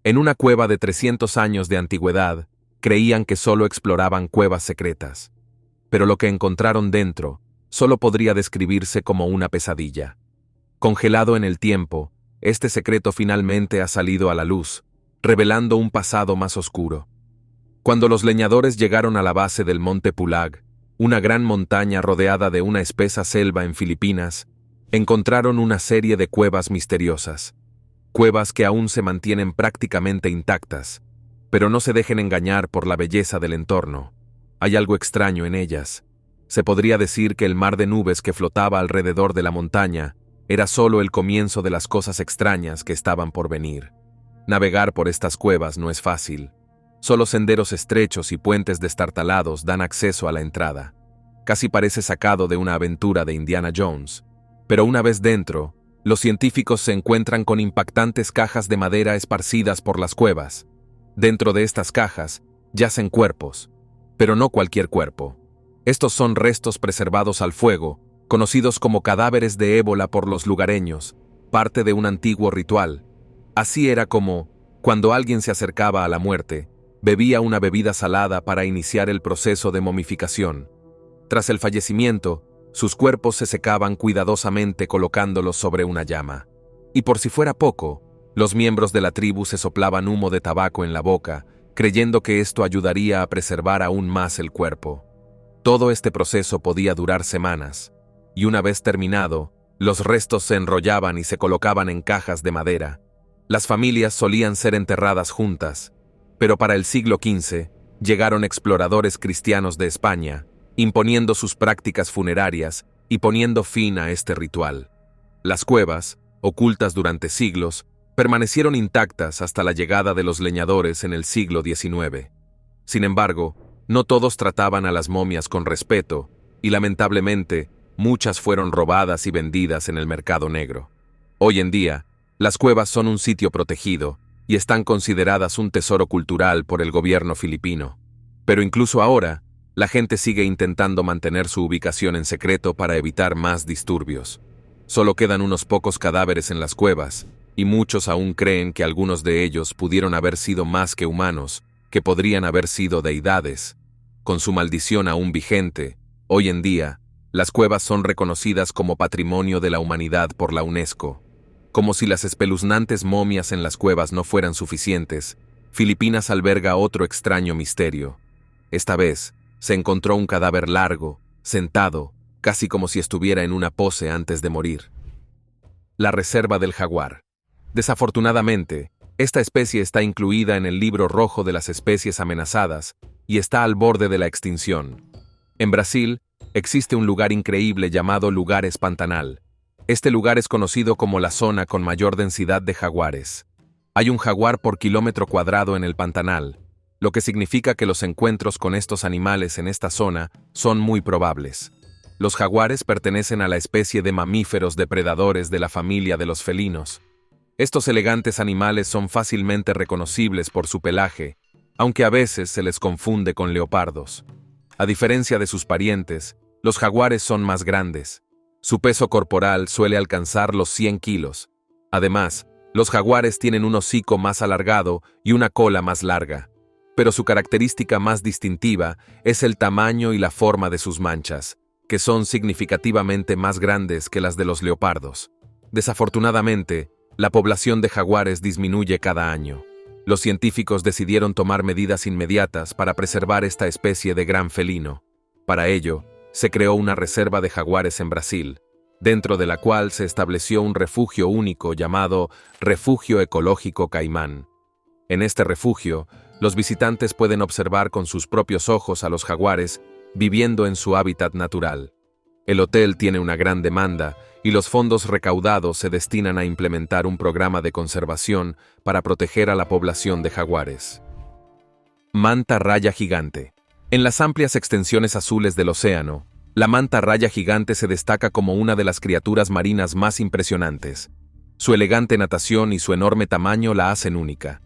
En una cueva de 300 años de antigüedad, creían que solo exploraban cuevas secretas, pero lo que encontraron dentro solo podría describirse como una pesadilla. Congelado en el tiempo, este secreto finalmente ha salido a la luz, revelando un pasado más oscuro. Cuando los leñadores llegaron a la base del Monte Pulag, una gran montaña rodeada de una espesa selva en Filipinas, encontraron una serie de cuevas misteriosas. Cuevas que aún se mantienen prácticamente intactas, pero no se dejen engañar por la belleza del entorno. Hay algo extraño en ellas. Se podría decir que el mar de nubes que flotaba alrededor de la montaña era solo el comienzo de las cosas extrañas que estaban por venir. Navegar por estas cuevas no es fácil. Solo senderos estrechos y puentes destartalados dan acceso a la entrada. Casi parece sacado de una aventura de Indiana Jones. Pero una vez dentro, los científicos se encuentran con impactantes cajas de madera esparcidas por las cuevas. Dentro de estas cajas yacen cuerpos, pero no cualquier cuerpo. Estos son restos preservados al fuego, conocidos como cadáveres de ébola por los lugareños, parte de un antiguo ritual. Así era como, cuando alguien se acercaba a la muerte, bebía una bebida salada para iniciar el proceso de momificación. Tras el fallecimiento, sus cuerpos se secaban cuidadosamente colocándolos sobre una llama. Y por si fuera poco, los miembros de la tribu se soplaban humo de tabaco en la boca, creyendo que esto ayudaría a preservar aún más el cuerpo. Todo este proceso podía durar semanas, y una vez terminado, los restos se enrollaban y se colocaban en cajas de madera. Las familias solían ser enterradas juntas, pero para el siglo XV llegaron exploradores cristianos de España, imponiendo sus prácticas funerarias y poniendo fin a este ritual. Las cuevas, ocultas durante siglos, permanecieron intactas hasta la llegada de los leñadores en el siglo XIX. Sin embargo, no todos trataban a las momias con respeto, y lamentablemente, muchas fueron robadas y vendidas en el mercado negro. Hoy en día, las cuevas son un sitio protegido y están consideradas un tesoro cultural por el gobierno filipino. Pero incluso ahora, la gente sigue intentando mantener su ubicación en secreto para evitar más disturbios. Solo quedan unos pocos cadáveres en las cuevas, y muchos aún creen que algunos de ellos pudieron haber sido más que humanos, que podrían haber sido deidades. Con su maldición aún vigente, hoy en día, las cuevas son reconocidas como Patrimonio de la Humanidad por la UNESCO. Como si las espeluznantes momias en las cuevas no fueran suficientes, Filipinas alberga otro extraño misterio. Esta vez, se encontró un cadáver largo, sentado, casi como si estuviera en una pose antes de morir. La reserva del jaguar. Desafortunadamente, esta especie está incluida en el Libro Rojo de las Especies Amenazadas y está al borde de la extinción. En Brasil, existe un lugar increíble llamado Lugares Pantanal. Este lugar es conocido como la zona con mayor densidad de jaguares. Hay un jaguar por kilómetro cuadrado en el Pantanal, lo que significa que los encuentros con estos animales en esta zona son muy probables. Los jaguares pertenecen a la especie de mamíferos depredadores de la familia de los felinos. Estos elegantes animales son fácilmente reconocibles por su pelaje, aunque a veces se les confunde con leopardos. A diferencia de sus parientes, los jaguares son más grandes. Su peso corporal suele alcanzar los 100 kilos. Además, los jaguares tienen un hocico más alargado y una cola más larga. Pero su característica más distintiva es el tamaño y la forma de sus manchas, que son significativamente más grandes que las de los leopardos. Desafortunadamente, la población de jaguares disminuye cada año. Los científicos decidieron tomar medidas inmediatas para preservar esta especie de gran felino. Para ello, se creó una reserva de jaguares en Brasil, dentro de la cual se estableció un refugio único llamado Refugio Ecológico Caimán. En este refugio, los visitantes pueden observar con sus propios ojos a los jaguares viviendo en su hábitat natural. El hotel tiene una gran demanda y los fondos recaudados se destinan a implementar un programa de conservación para proteger a la población de jaguares. Manta raya gigante. En las amplias extensiones azules del océano, la manta raya gigante se destaca como una de las criaturas marinas más impresionantes. Su elegante natación y su enorme tamaño la hacen única.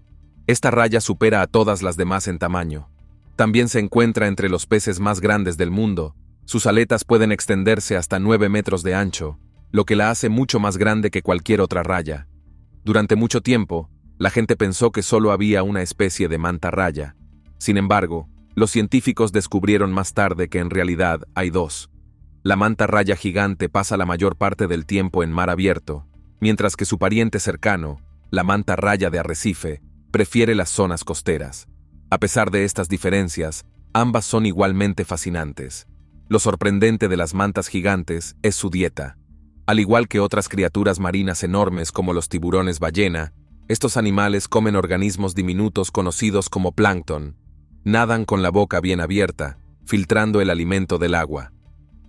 Esta raya supera a todas las demás en tamaño. También se encuentra entre los peces más grandes del mundo. Sus aletas pueden extenderse hasta 9 metros de ancho, lo que la hace mucho más grande que cualquier otra raya. Durante mucho tiempo, la gente pensó que solo había una especie de manta raya. Sin embargo, los científicos descubrieron más tarde que en realidad hay dos. La manta raya gigante pasa la mayor parte del tiempo en mar abierto, mientras que su pariente cercano, la manta raya de arrecife, prefiere las zonas costeras. A pesar de estas diferencias, ambas son igualmente fascinantes. Lo sorprendente de las mantas gigantes es su dieta. Al igual que otras criaturas marinas enormes como los tiburones ballena, estos animales comen organismos diminutos conocidos como plancton. Nadan con la boca bien abierta, filtrando el alimento del agua.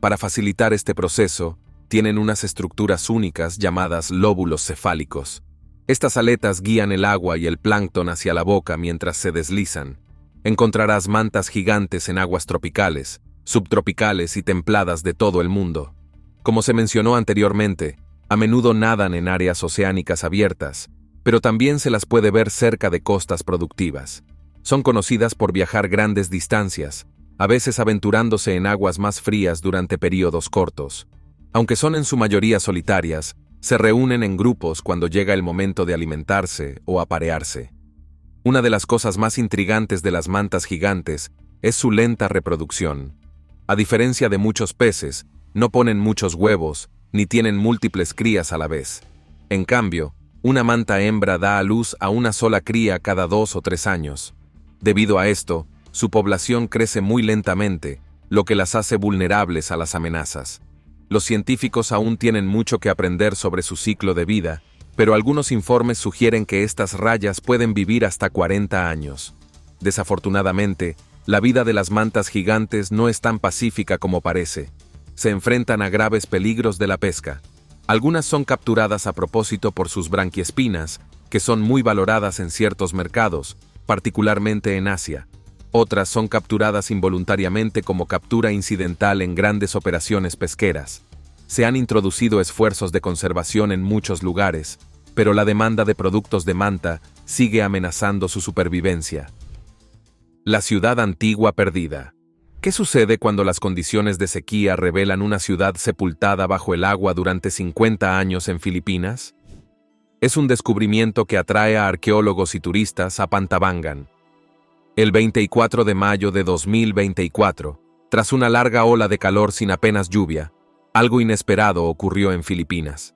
Para facilitar este proceso, tienen unas estructuras únicas llamadas lóbulos cefálicos. Estas aletas guían el agua y el plancton hacia la boca mientras se deslizan. Encontrarás mantas gigantes en aguas tropicales, subtropicales y templadas de todo el mundo. Como se mencionó anteriormente, a menudo nadan en áreas oceánicas abiertas, pero también se las puede ver cerca de costas productivas. Son conocidas por viajar grandes distancias, a veces aventurándose en aguas más frías durante períodos cortos. Aunque son en su mayoría solitarias, se reúnen en grupos cuando llega el momento de alimentarse o aparearse. Una de las cosas más intrigantes de las mantas gigantes es su lenta reproducción. A diferencia de muchos peces, no ponen muchos huevos ni tienen múltiples crías a la vez. En cambio, una manta hembra da a luz a una sola cría cada 2 o 3 años. Debido a esto, su población crece muy lentamente, lo que las hace vulnerables a las amenazas. Los científicos aún tienen mucho que aprender sobre su ciclo de vida, pero algunos informes sugieren que estas rayas pueden vivir hasta 40 años. Desafortunadamente, la vida de las mantas gigantes no es tan pacífica como parece. Se enfrentan a graves peligros de la pesca. Algunas son capturadas a propósito por sus branquiespinas, que son muy valoradas en ciertos mercados, particularmente en Asia. Otras son capturadas involuntariamente como captura incidental en grandes operaciones pesqueras. Se han introducido esfuerzos de conservación en muchos lugares, pero la demanda de productos de manta sigue amenazando su supervivencia. La ciudad antigua perdida. ¿Qué sucede cuando las condiciones de sequía revelan una ciudad sepultada bajo el agua durante 50 años en Filipinas? Es un descubrimiento que atrae a arqueólogos y turistas a Pantabangan. El 24 de mayo de 2024, tras una larga ola de calor sin apenas lluvia, algo inesperado ocurrió en Filipinas.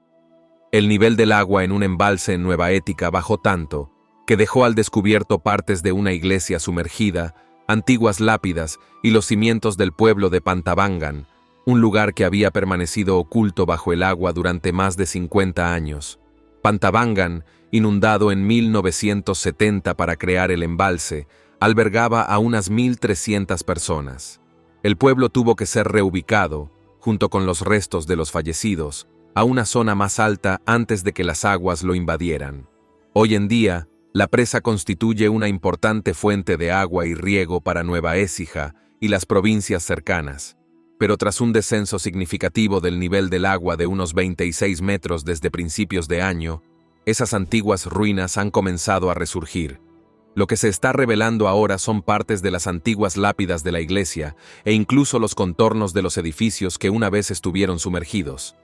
El nivel del agua en un embalse en Nueva Ética bajó tanto que dejó al descubierto partes de una iglesia sumergida, antiguas lápidas y los cimientos del pueblo de Pantabangan, un lugar que había permanecido oculto bajo el agua durante más de 50 años. Pantabangan, inundado en 1970 para crear el embalse, albergaba a unas 1.300 personas. El pueblo tuvo que ser reubicado, junto con los restos de los fallecidos, a una zona más alta antes de que las aguas lo invadieran. Hoy en día, la presa constituye una importante fuente de agua y riego para Nueva Écija y las provincias cercanas. Pero tras un descenso significativo del nivel del agua de unos 26 metros desde principios de año, esas antiguas ruinas han comenzado a resurgir. Lo que se está revelando ahora son partes de las antiguas lápidas de la iglesia e incluso los contornos de los edificios que una vez estuvieron sumergidos.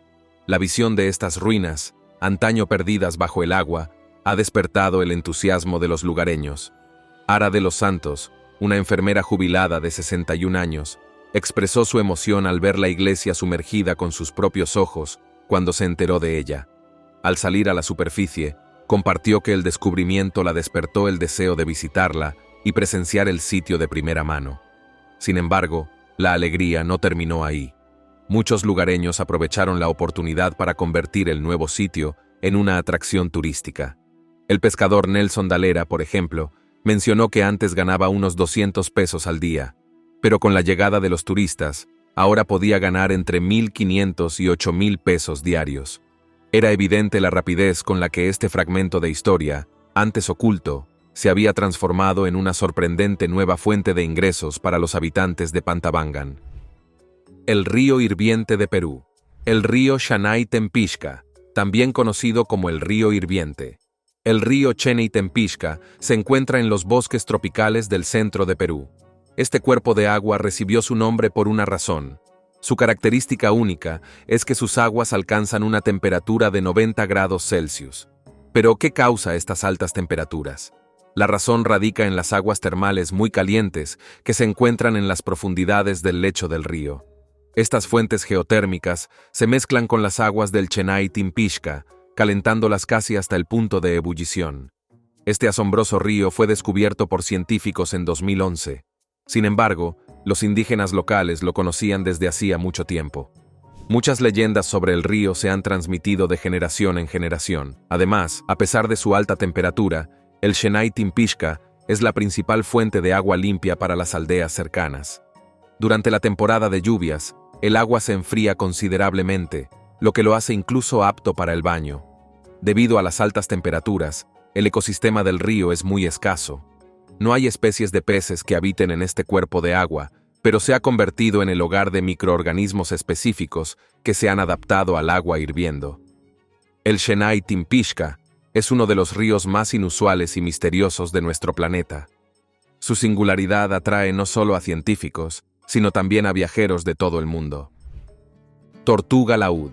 La visión de estas ruinas, antaño perdidas bajo el agua, ha despertado el entusiasmo de los lugareños. Ara de los Santos, una enfermera jubilada de 61 años, expresó su emoción al ver la iglesia sumergida con sus propios ojos cuando se enteró de ella. Al salir a la superficie, compartió que el descubrimiento la despertó el deseo de visitarla y presenciar el sitio de primera mano. Sin embargo, la alegría no terminó ahí. Muchos lugareños aprovecharon la oportunidad para convertir el nuevo sitio en una atracción turística. El pescador Nelson Dalera, por ejemplo, mencionó que antes ganaba unos 200 pesos al día, pero con la llegada de los turistas, ahora podía ganar entre 1.500 y 8.000 pesos diarios. Era evidente la rapidez con la que este fragmento de historia, antes oculto, se había transformado en una sorprendente nueva fuente de ingresos para los habitantes de Pantabangan. El río hirviente de Perú. El río Chanay-Tempixca, también conocido como el río hirviente. El río Chanay-Tempixca se encuentra en los bosques tropicales del centro de Perú. Este cuerpo de agua recibió su nombre por una razón. Su característica única es que sus aguas alcanzan una temperatura de 90 grados Celsius. ¿Pero qué causa estas altas temperaturas? La razón radica en las aguas termales muy calientes que se encuentran en las profundidades del lecho del río. Estas fuentes geotérmicas se mezclan con las aguas del Chanay-Tempixca, calentándolas casi hasta el punto de ebullición. Este asombroso río fue descubierto por científicos en 2011. Sin embargo, los indígenas locales lo conocían desde hacía mucho tiempo. Muchas leyendas sobre el río se han transmitido de generación en generación. Además, a pesar de su alta temperatura, el Chanay-Tempixca es la principal fuente de agua limpia para las aldeas cercanas. Durante la temporada de lluvias, el agua se enfría considerablemente, lo que lo hace incluso apto para el baño. Debido a las altas temperaturas, el ecosistema del río es muy escaso. No hay especies de peces que habiten en este cuerpo de agua, pero se ha convertido en el hogar de microorganismos específicos que se han adaptado al agua hirviendo. El Chanay-Tempixca es uno de los ríos más inusuales y misteriosos de nuestro planeta. Su singularidad atrae no solo a científicos, sino también a viajeros de todo el mundo. Tortuga laúd.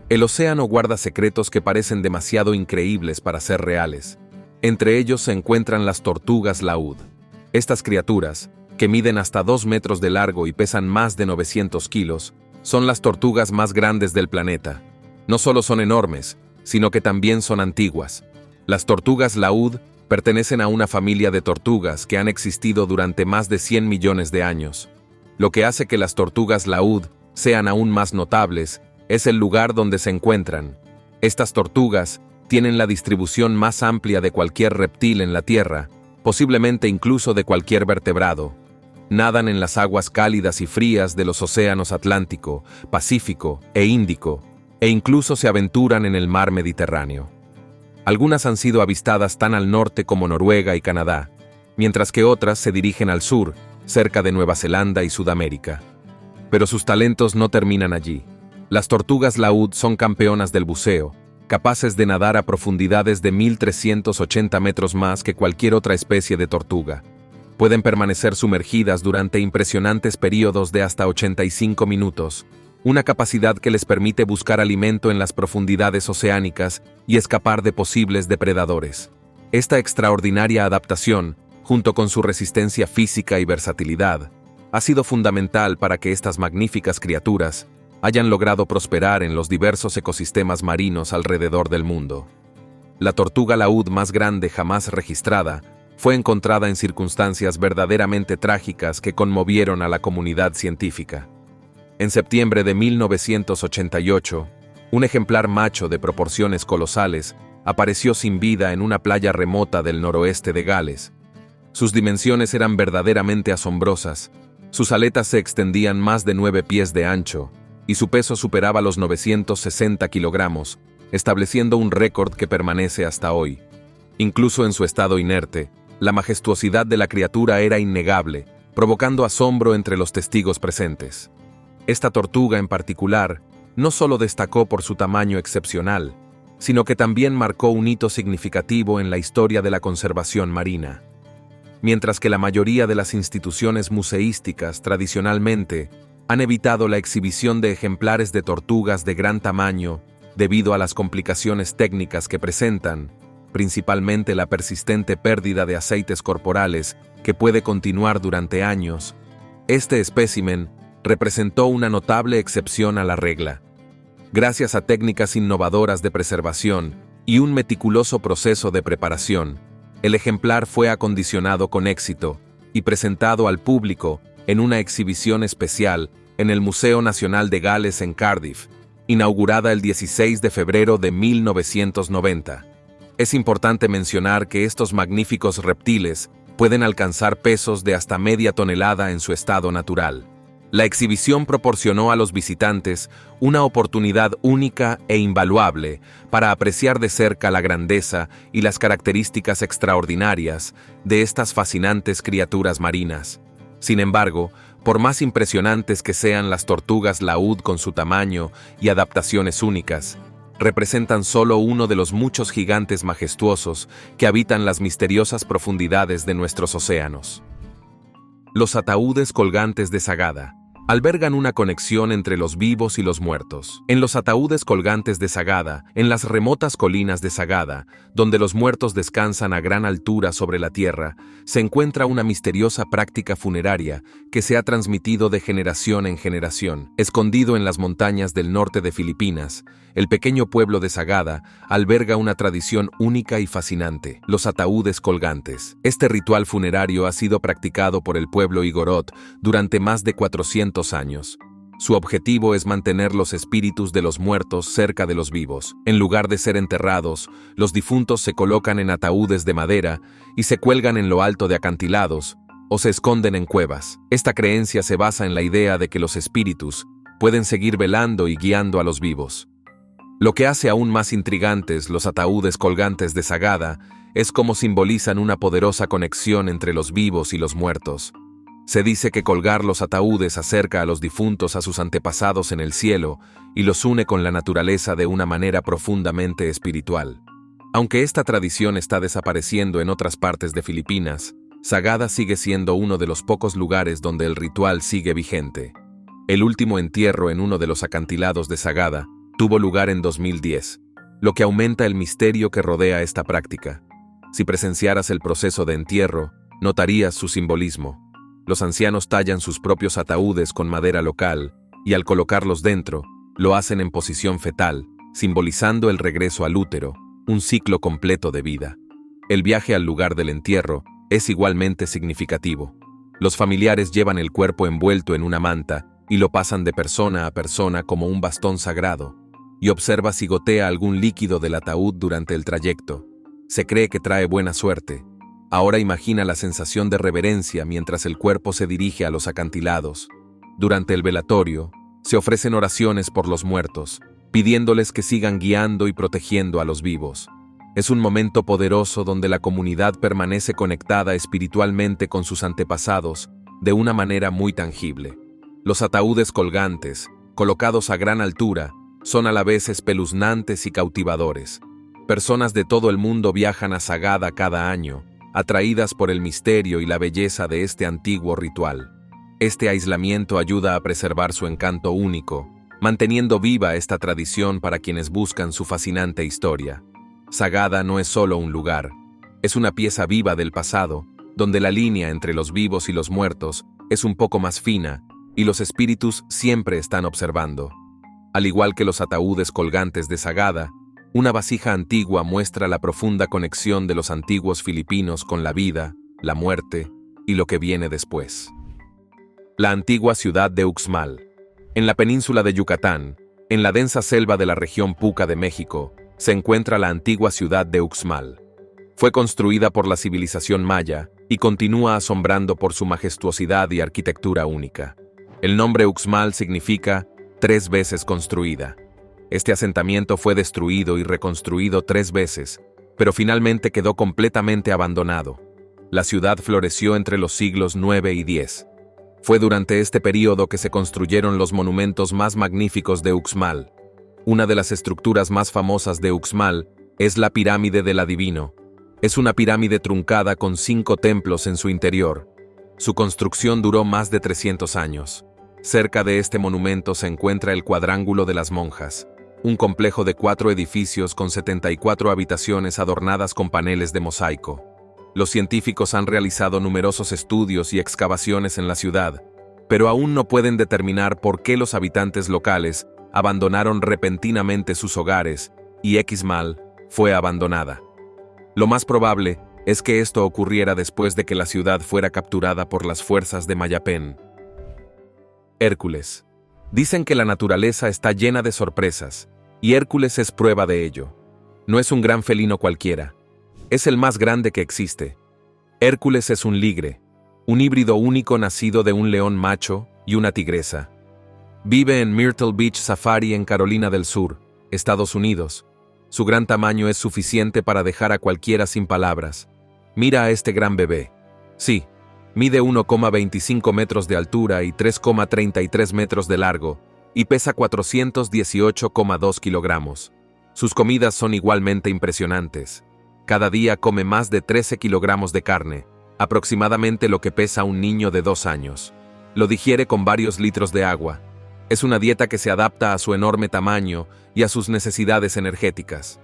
El océano guarda secretos que parecen demasiado increíbles para ser reales. Entre ellos se encuentran las tortugas laúd. Estas criaturas, que miden hasta 2 metros de largo y pesan más de 900 kilos, son las tortugas más grandes del planeta. No solo son enormes, sino que también son antiguas. Las tortugas laúd pertenecen a una familia de tortugas que han existido durante más de 100 millones de años. Lo que hace que las tortugas laúd sean aún más notables es el lugar donde se encuentran. Estas tortugas tienen la distribución más amplia de cualquier reptil en la Tierra, posiblemente incluso de cualquier vertebrado. Nadan en las aguas cálidas y frías de los océanos Atlántico, Pacífico e Índico, e incluso se aventuran en el mar Mediterráneo. Algunas han sido avistadas tan al norte como Noruega y Canadá, mientras que otras se dirigen al sur, cerca de Nueva Zelanda y Sudamérica. Pero sus talentos no terminan allí. Las tortugas laúd son campeonas del buceo, capaces de nadar a profundidades de 1.380 metros más que cualquier otra especie de tortuga. Pueden permanecer sumergidas durante impresionantes períodos de hasta 85 minutos, una capacidad que les permite buscar alimento en las profundidades oceánicas y escapar de posibles depredadores. Esta extraordinaria adaptación, junto con su resistencia física y versatilidad, ha sido fundamental para que estas magníficas criaturas hayan logrado prosperar en los diversos ecosistemas marinos alrededor del mundo. La tortuga laúd más grande jamás registrada fue encontrada en circunstancias verdaderamente trágicas que conmovieron a la comunidad científica. En septiembre de 1988, un ejemplar macho de proporciones colosales apareció sin vida en una playa remota del noroeste de Gales. Sus dimensiones eran verdaderamente asombrosas. Sus aletas se extendían más de 9 pies de ancho, y su peso superaba los 960 kilogramos, estableciendo un récord que permanece hasta hoy. Incluso en su estado inerte, la majestuosidad de la criatura era innegable, provocando asombro entre los testigos presentes. Esta tortuga en particular no solo destacó por su tamaño excepcional, sino que también marcó un hito significativo en la historia de la conservación marina. Mientras que la mayoría de las instituciones museísticas tradicionalmente han evitado la exhibición de ejemplares de tortugas de gran tamaño debido a las complicaciones técnicas que presentan, principalmente la persistente pérdida de aceites corporales que puede continuar durante años, este espécimen representó una notable excepción a la regla. Gracias a técnicas innovadoras de preservación y un meticuloso proceso de preparación, el ejemplar fue acondicionado con éxito y presentado al público en una exhibición especial en el Museo Nacional de Gales en Cardiff, inaugurada el 16 de febrero de 1990. Es importante mencionar que estos magníficos reptiles pueden alcanzar pesos de hasta media tonelada en su estado natural. La exhibición proporcionó a los visitantes una oportunidad única e invaluable para apreciar de cerca la grandeza y las características extraordinarias de estas fascinantes criaturas marinas. Sin embargo, por más impresionantes que sean las tortugas laúd con su tamaño y adaptaciones únicas, representan solo uno de los muchos gigantes majestuosos que habitan las misteriosas profundidades de nuestros océanos. Los ataúdes colgantes de Sagada albergan una conexión entre los vivos y los muertos. En los ataúdes colgantes de Sagada, en las remotas colinas de Sagada, donde los muertos descansan a gran altura sobre la tierra, se encuentra una misteriosa práctica funeraria que se ha transmitido de generación en generación. Escondido en las montañas del norte de Filipinas, el pequeño pueblo de Sagada alberga una tradición única y fascinante: los ataúdes colgantes. Este ritual funerario ha sido practicado por el pueblo Igorot durante más de 400 años. Su objetivo es mantener los espíritus de los muertos cerca de los vivos. En lugar de ser enterrados, los difuntos se colocan en ataúdes de madera y se cuelgan en lo alto de acantilados o se esconden en cuevas. Esta creencia se basa en la idea de que los espíritus pueden seguir velando y guiando a los vivos. Lo que hace aún más intrigantes los ataúdes colgantes de Sagada es cómo simbolizan una poderosa conexión entre los vivos y los muertos. Se dice que colgar los ataúdes acerca a los difuntos a sus antepasados en el cielo y los une con la naturaleza de una manera profundamente espiritual. Aunque esta tradición está desapareciendo en otras partes de Filipinas, Sagada sigue siendo uno de los pocos lugares donde el ritual sigue vigente. El último entierro en uno de los acantilados de Sagada tuvo lugar en 2010, lo que aumenta el misterio que rodea esta práctica. Si presenciaras el proceso de entierro, notarías su simbolismo. Los ancianos tallan sus propios ataúdes con madera local y al colocarlos dentro, lo hacen en posición fetal, simbolizando el regreso al útero, un ciclo completo de vida. El viaje al lugar del entierro es igualmente significativo. Los familiares llevan el cuerpo envuelto en una manta y lo pasan de persona a persona como un bastón sagrado, y observa si gotea algún líquido del ataúd durante el trayecto. Se cree que trae buena suerte. Ahora imagina la sensación de reverencia mientras el cuerpo se dirige a los acantilados. Durante el velatorio, se ofrecen oraciones por los muertos, pidiéndoles que sigan guiando y protegiendo a los vivos. Es un momento poderoso donde la comunidad permanece conectada espiritualmente con sus antepasados de una manera muy tangible. Los ataúdes colgantes, colocados a gran altura, son a la vez espeluznantes y cautivadores. Personas de todo el mundo viajan a Sagada cada año, atraídas por el misterio y la belleza de este antiguo ritual. Este aislamiento ayuda a preservar su encanto único, manteniendo viva esta tradición para quienes buscan su fascinante historia. Sagada no es solo un lugar, es una pieza viva del pasado, donde la línea entre los vivos y los muertos es un poco más fina y los espíritus siempre están observando. Al igual que los ataúdes colgantes de Sagada, una vasija antigua muestra la profunda conexión de los antiguos filipinos con la vida, la muerte y lo que viene después. La antigua ciudad de Uxmal. En la península de Yucatán, en la densa selva de la región Puca de México, se encuentra la antigua ciudad de Uxmal. Fue construida por la civilización maya y continúa asombrando por su majestuosidad y arquitectura única. El nombre Uxmal significa 3 veces construida. Este asentamiento fue destruido y reconstruido 3 veces, pero finalmente quedó completamente abandonado. La ciudad floreció entre los siglos 9 y 10. Fue durante este período que se construyeron los monumentos más magníficos de Uxmal. Una de las estructuras más famosas de Uxmal es la Pirámide del Adivino. Es una pirámide truncada con 5 templos en su interior. Su construcción duró más de 300 años. Cerca de este monumento se encuentra el Cuadrángulo de las Monjas, un complejo de 4 edificios con 74 habitaciones adornadas con paneles de mosaico. Los científicos han realizado numerosos estudios y excavaciones en la ciudad, pero aún no pueden determinar por qué los habitantes locales abandonaron repentinamente sus hogares y Uxmal fue abandonada. Lo más probable es que esto ocurriera después de que la ciudad fuera capturada por las fuerzas de Mayapén. Hércules. Dicen que la naturaleza está llena de sorpresas, y Hércules es prueba de ello. No es un gran felino cualquiera. Es el más grande que existe. Hércules es un ligre, un híbrido único nacido de un león macho y una tigresa. Vive en Myrtle Beach Safari en Carolina del Sur, Estados Unidos. Su gran tamaño es suficiente para dejar a cualquiera sin palabras. Mira a este gran bebé. Sí, mide 1,25 metros de altura y 3,33 metros de largo, y pesa 418,2 kilogramos. Sus comidas son igualmente impresionantes. Cada día come más de 13 kilogramos de carne, aproximadamente lo que pesa un niño de 2 años. Lo digiere con varios litros de agua. Es una dieta que se adapta a su enorme tamaño y a sus necesidades energéticas.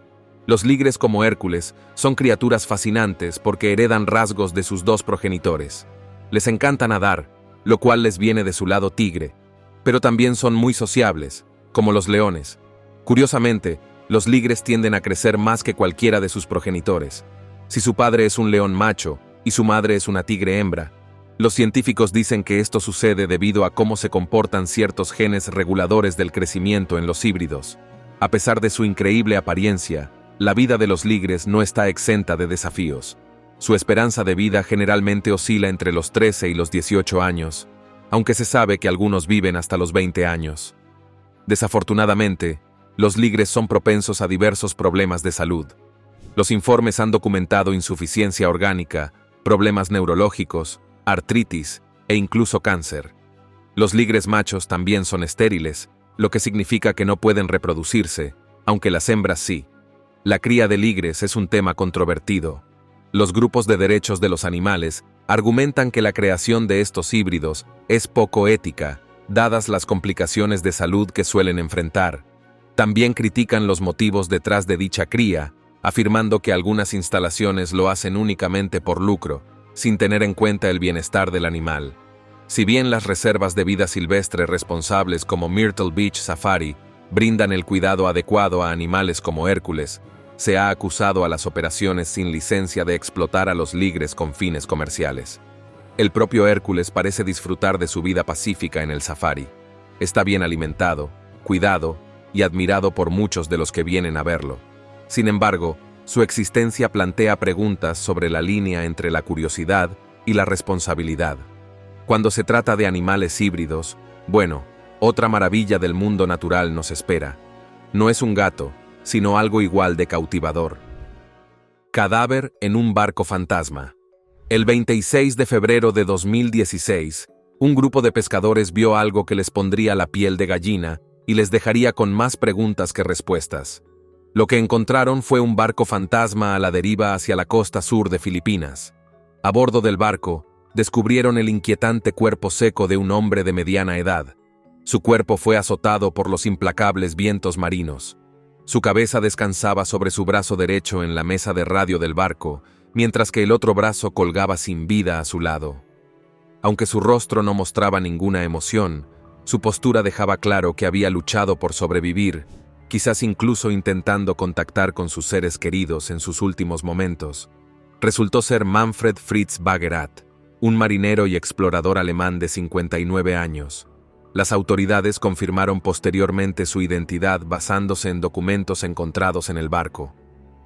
Los ligres como Hércules son criaturas fascinantes porque heredan rasgos de sus 2 progenitores. Les encanta nadar, lo cual les viene de su lado tigre, pero también son muy sociables, como los leones. Curiosamente, los ligres tienden a crecer más que cualquiera de sus progenitores. Si su padre es un león macho y su madre es una tigre hembra, los científicos dicen que esto sucede debido a cómo se comportan ciertos genes reguladores del crecimiento en los híbridos. A pesar de su increíble apariencia, la vida de los ligres no está exenta de desafíos. Su esperanza de vida generalmente oscila entre los 13 y los 18 años, aunque se sabe que algunos viven hasta los 20 años. Desafortunadamente, los ligres son propensos a diversos problemas de salud. Los informes han documentado insuficiencia orgánica, problemas neurológicos, artritis e incluso cáncer. Los ligres machos también son estériles, lo que significa que no pueden reproducirse, aunque las hembras sí. La cría de ligres es un tema controvertido. Los grupos de derechos de los animales Argumentan que la creación de estos híbridos es poco ética, dadas las complicaciones de salud que suelen enfrentar. También critican los motivos detrás de dicha cría, afirmando que algunas instalaciones lo hacen únicamente por lucro, sin tener en cuenta el bienestar del animal. Si bien las reservas de vida silvestre responsables como Myrtle Beach Safari brindan el cuidado adecuado a animales como Hércules, se ha acusado a las operaciones sin licencia de explotar a los ligres con fines comerciales. El propio Hércules parece disfrutar de su vida pacífica en el safari. Está bien alimentado, cuidado y admirado por muchos de los que vienen a verlo. Sin embargo, su existencia plantea preguntas sobre la línea entre la curiosidad y la responsabilidad. Cuando se trata de animales híbridos, bueno, otra maravilla del mundo natural nos espera. No es un gato, sino algo igual de cautivador. Cadáver en un barco fantasma. El 26 de febrero de 2016, un grupo de pescadores vio algo que les pondría la piel de gallina y les dejaría con más preguntas que respuestas. Lo que encontraron fue un barco fantasma a la deriva hacia la costa sur de Filipinas. A bordo del barco, descubrieron el inquietante cuerpo seco de un hombre de mediana edad. Su cuerpo fue azotado por los implacables vientos marinos. Su cabeza descansaba sobre su brazo derecho en la mesa de radio del barco, mientras que el otro brazo colgaba sin vida a su lado. Aunque su rostro no mostraba ninguna emoción, su postura dejaba claro que había luchado por sobrevivir, quizás incluso intentando contactar con sus seres queridos en sus últimos momentos. Resultó ser Manfred Fritz Baggerat, un marinero y explorador alemán de 59 años. Las autoridades confirmaron posteriormente su identidad basándose en documentos encontrados en el barco.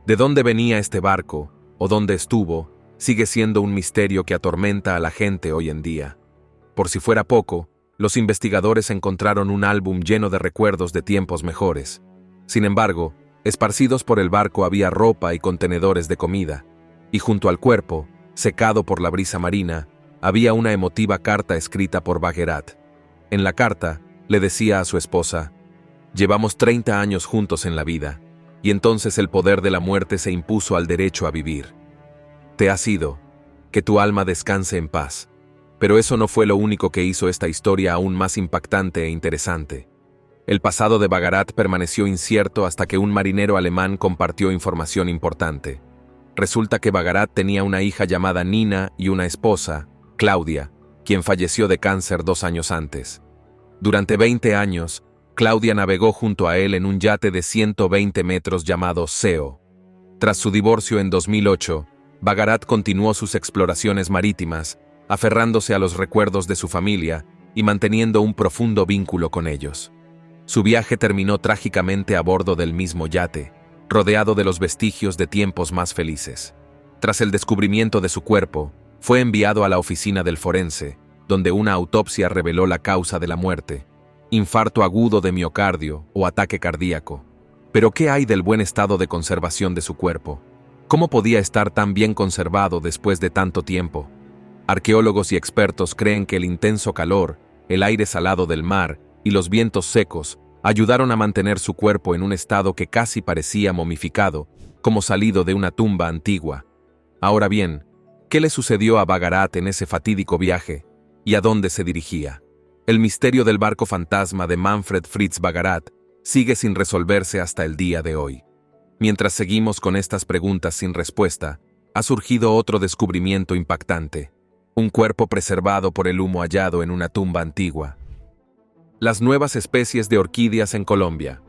¿De dónde venía este barco, o dónde estuvo, sigue siendo un misterio que atormenta a la gente hoy en día? Por si fuera poco, los investigadores encontraron un álbum lleno de recuerdos de tiempos mejores. Sin embargo, esparcidos por el barco había ropa y contenedores de comida, y junto al cuerpo, secado por la brisa marina, había una emotiva carta escrita por Baggerat. En la carta, le decía a su esposa: «Llevamos 30 años juntos en la vida, y entonces el poder de la muerte se impuso al derecho a vivir. Te has ido, que tu alma descanse en paz». Pero eso no fue lo único que hizo esta historia aún más impactante e interesante. El pasado de Baggerat permaneció incierto hasta que un marinero alemán compartió información importante. Resulta que Baggerat tenía una hija llamada Nina y una esposa, Claudia, quien falleció de cáncer 2 años antes. Durante 20 años, Claudia navegó junto a él en un yate de 120 metros llamado Seo. Tras su divorcio en 2008, Baggerat continuó sus exploraciones marítimas, aferrándose a los recuerdos de su familia y manteniendo un profundo vínculo con ellos. Su viaje terminó trágicamente a bordo del mismo yate, rodeado de los vestigios de tiempos más felices. Tras el descubrimiento de su cuerpo, fue enviado a la oficina del forense, donde una autopsia reveló la causa de la muerte: infarto agudo de miocardio o ataque cardíaco. Pero ¿qué hay del buen estado de conservación de su cuerpo? ¿Cómo podía estar tan bien conservado después de tanto tiempo? Arqueólogos y expertos creen que el intenso calor, el aire salado del mar y los vientos secos ayudaron a mantener su cuerpo en un estado que casi parecía momificado, como salido de una tumba antigua. Ahora bien, ¿qué le sucedió a Baggerat en ese fatídico viaje? ¿Y a dónde se dirigía? El misterio del barco fantasma de Manfred Fritz Baggerat sigue sin resolverse hasta el día de hoy. Mientras seguimos con estas preguntas sin respuesta, ha surgido otro descubrimiento impactante: un cuerpo preservado por el humo hallado en una tumba antigua. Las nuevas especies de orquídeas en Colombia.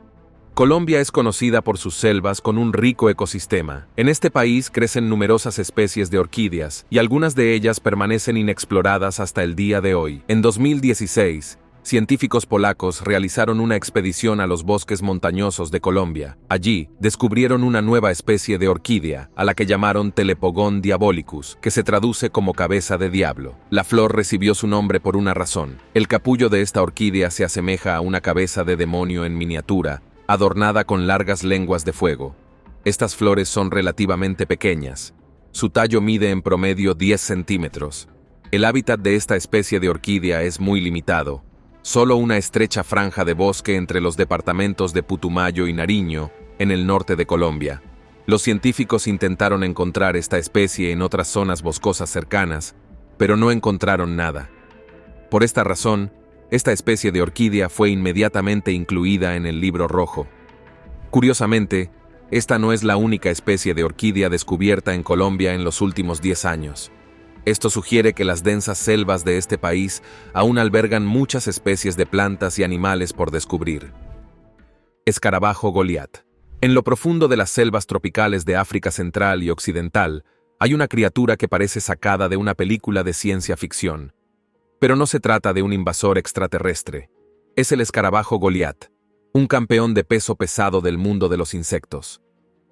Colombia es conocida por sus selvas con un rico ecosistema. En este país crecen numerosas especies de orquídeas y algunas de ellas permanecen inexploradas hasta el día de hoy. En 2016, científicos polacos realizaron una expedición a los bosques montañosos de Colombia. Allí, descubrieron una nueva especie de orquídea, a la que llamaron Telepogon diabolicus, que se traduce como cabeza de diablo. La flor recibió su nombre por una razón: el capullo de esta orquídea se asemeja a una cabeza de demonio en miniatura, adornada con largas lenguas de fuego. Estas flores son relativamente pequeñas. Su tallo mide en promedio 10 centímetros. El hábitat de esta especie de orquídea es muy limitado. Solo una estrecha franja de bosque entre los departamentos de Putumayo y Nariño, en el norte de Colombia. Los científicos intentaron encontrar esta especie en otras zonas boscosas cercanas, pero no encontraron nada. Por esta razón, esta especie de orquídea fue inmediatamente incluida en el Libro Rojo. Curiosamente, esta no es la única especie de orquídea descubierta en Colombia en los últimos 10 años. Esto sugiere que las densas selvas de este país aún albergan muchas especies de plantas y animales por descubrir. Escarabajo Goliat. En lo profundo de las selvas tropicales de África Central y Occidental, hay una criatura que parece sacada de una película de ciencia ficción. Pero no se trata de un invasor extraterrestre. Es el escarabajo Goliat, un campeón de peso pesado del mundo de los insectos.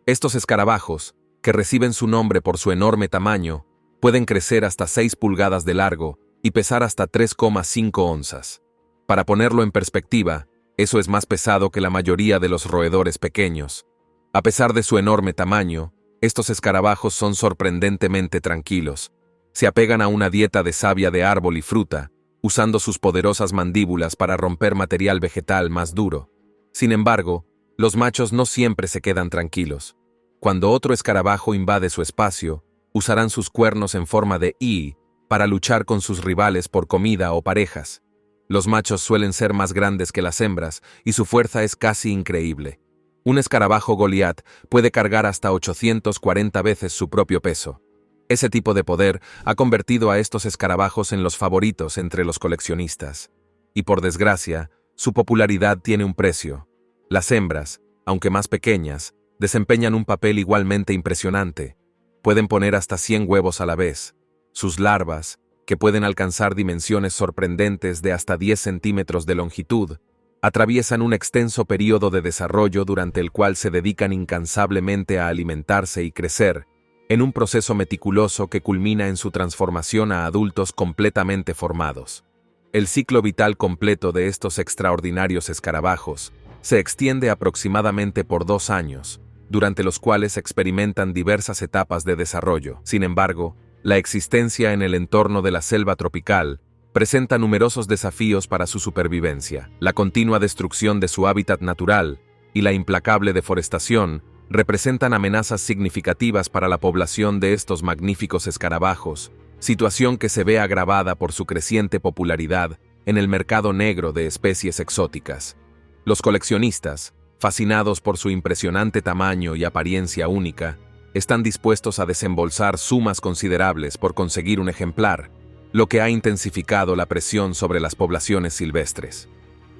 Estos escarabajos, que reciben su nombre por su enorme tamaño, pueden crecer hasta 6 pulgadas de largo y pesar hasta 3,5 onzas. Para ponerlo en perspectiva, eso es más pesado que la mayoría de los roedores pequeños. A pesar de su enorme tamaño, estos escarabajos son sorprendentemente tranquilos. Se apegan a una dieta de savia de árbol y fruta, usando sus poderosas mandíbulas para romper material vegetal más duro. Sin embargo, los machos no siempre se quedan tranquilos. Cuando otro escarabajo invade su espacio, usarán sus cuernos en forma de I para luchar con sus rivales por comida o parejas. Los machos suelen ser más grandes que las hembras y su fuerza es casi increíble. Un escarabajo Goliat puede cargar hasta 840 veces su propio peso. Ese tipo de poder ha convertido a estos escarabajos en los favoritos entre los coleccionistas. Y por desgracia, su popularidad tiene un precio. Las hembras, aunque más pequeñas, desempeñan un papel igualmente impresionante. Pueden poner hasta 100 huevos a la vez. Sus larvas, que pueden alcanzar dimensiones sorprendentes de hasta 10 centímetros de longitud, atraviesan un extenso período de desarrollo durante el cual se dedican incansablemente a alimentarse y crecer, en un proceso meticuloso que culmina en su transformación a adultos completamente formados. El ciclo vital completo de estos extraordinarios escarabajos se extiende aproximadamente por 2 años, durante los cuales experimentan diversas etapas de desarrollo. Sin embargo, la existencia en el entorno de la selva tropical presenta numerosos desafíos para su supervivencia. La continua destrucción de su hábitat natural y la implacable deforestación representan amenazas significativas para la población de estos magníficos escarabajos, situación que se ve agravada por su creciente popularidad en el mercado negro de especies exóticas. Los coleccionistas, fascinados por su impresionante tamaño y apariencia única, están dispuestos a desembolsar sumas considerables por conseguir un ejemplar, lo que ha intensificado la presión sobre las poblaciones silvestres.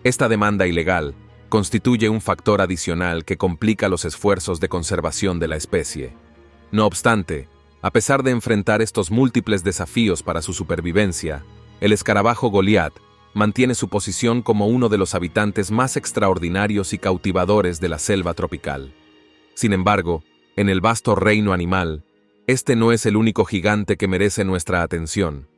Esta demanda ilegal constituye un factor adicional que complica los esfuerzos de conservación de la especie. No obstante, a pesar de enfrentar estos múltiples desafíos para su supervivencia, el escarabajo Goliat mantiene su posición como uno de los habitantes más extraordinarios y cautivadores de la selva tropical. Sin embargo, en el vasto reino animal, este no es el único gigante que merece nuestra atención.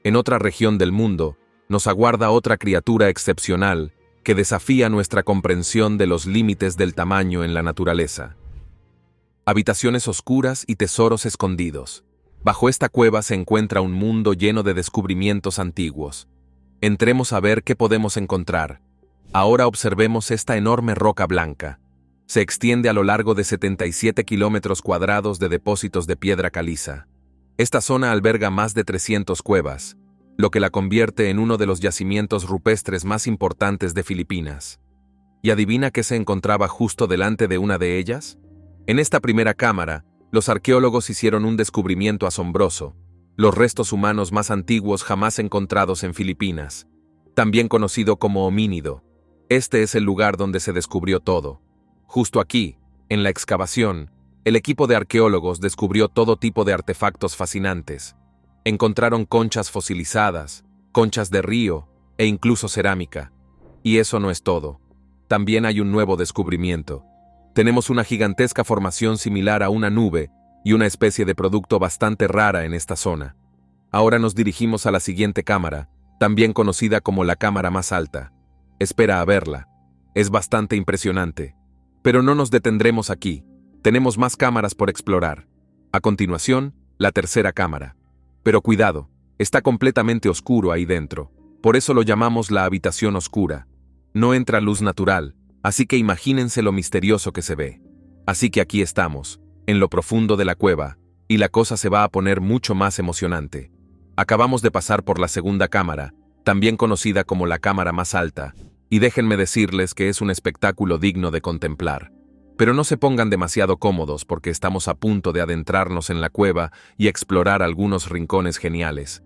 En otra región del mundo, nos aguarda otra criatura excepcional que desafía nuestra comprensión de los límites del tamaño en la naturaleza. Habitaciones oscuras y tesoros escondidos. Bajo esta cueva se encuentra un mundo lleno de descubrimientos antiguos. Entremos a ver qué podemos encontrar. Ahora observemos esta enorme roca blanca. Se extiende a lo largo de 77 kilómetros cuadrados de depósitos de piedra caliza. Esta zona alberga más de 300 cuevas, lo que la convierte en uno de los yacimientos rupestres más importantes de Filipinas. ¿Y adivina qué se encontraba justo delante de una de ellas? En esta primera cámara, los arqueólogos hicieron un descubrimiento asombroso: los restos humanos más antiguos jamás encontrados en Filipinas, también conocido como homínido. Este es el lugar donde se descubrió todo. Justo aquí, en la excavación, el equipo de arqueólogos descubrió todo tipo de artefactos fascinantes. Encontraron conchas fosilizadas, conchas de río e incluso cerámica. Y eso no es todo. También hay un nuevo descubrimiento. Tenemos una gigantesca formación similar a una nube y una especie de producto bastante rara en esta zona. Ahora nos dirigimos a la siguiente cámara, también conocida como la cámara más alta. Espera a verla. Es bastante impresionante. Pero no nos detendremos aquí. Tenemos más cámaras por explorar. A continuación, la tercera cámara. Pero cuidado, está completamente oscuro ahí dentro. Por eso lo llamamos la habitación oscura. No entra luz natural, así que imagínense lo misterioso que se ve. Así que aquí estamos, en lo profundo de la cueva, y la cosa se va a poner mucho más emocionante. Acabamos de pasar por la segunda cámara, también conocida como la cámara más alta, y déjenme decirles que es un espectáculo digno de contemplar. Pero no se pongan demasiado cómodos porque estamos a punto de adentrarnos en la cueva y explorar algunos rincones geniales.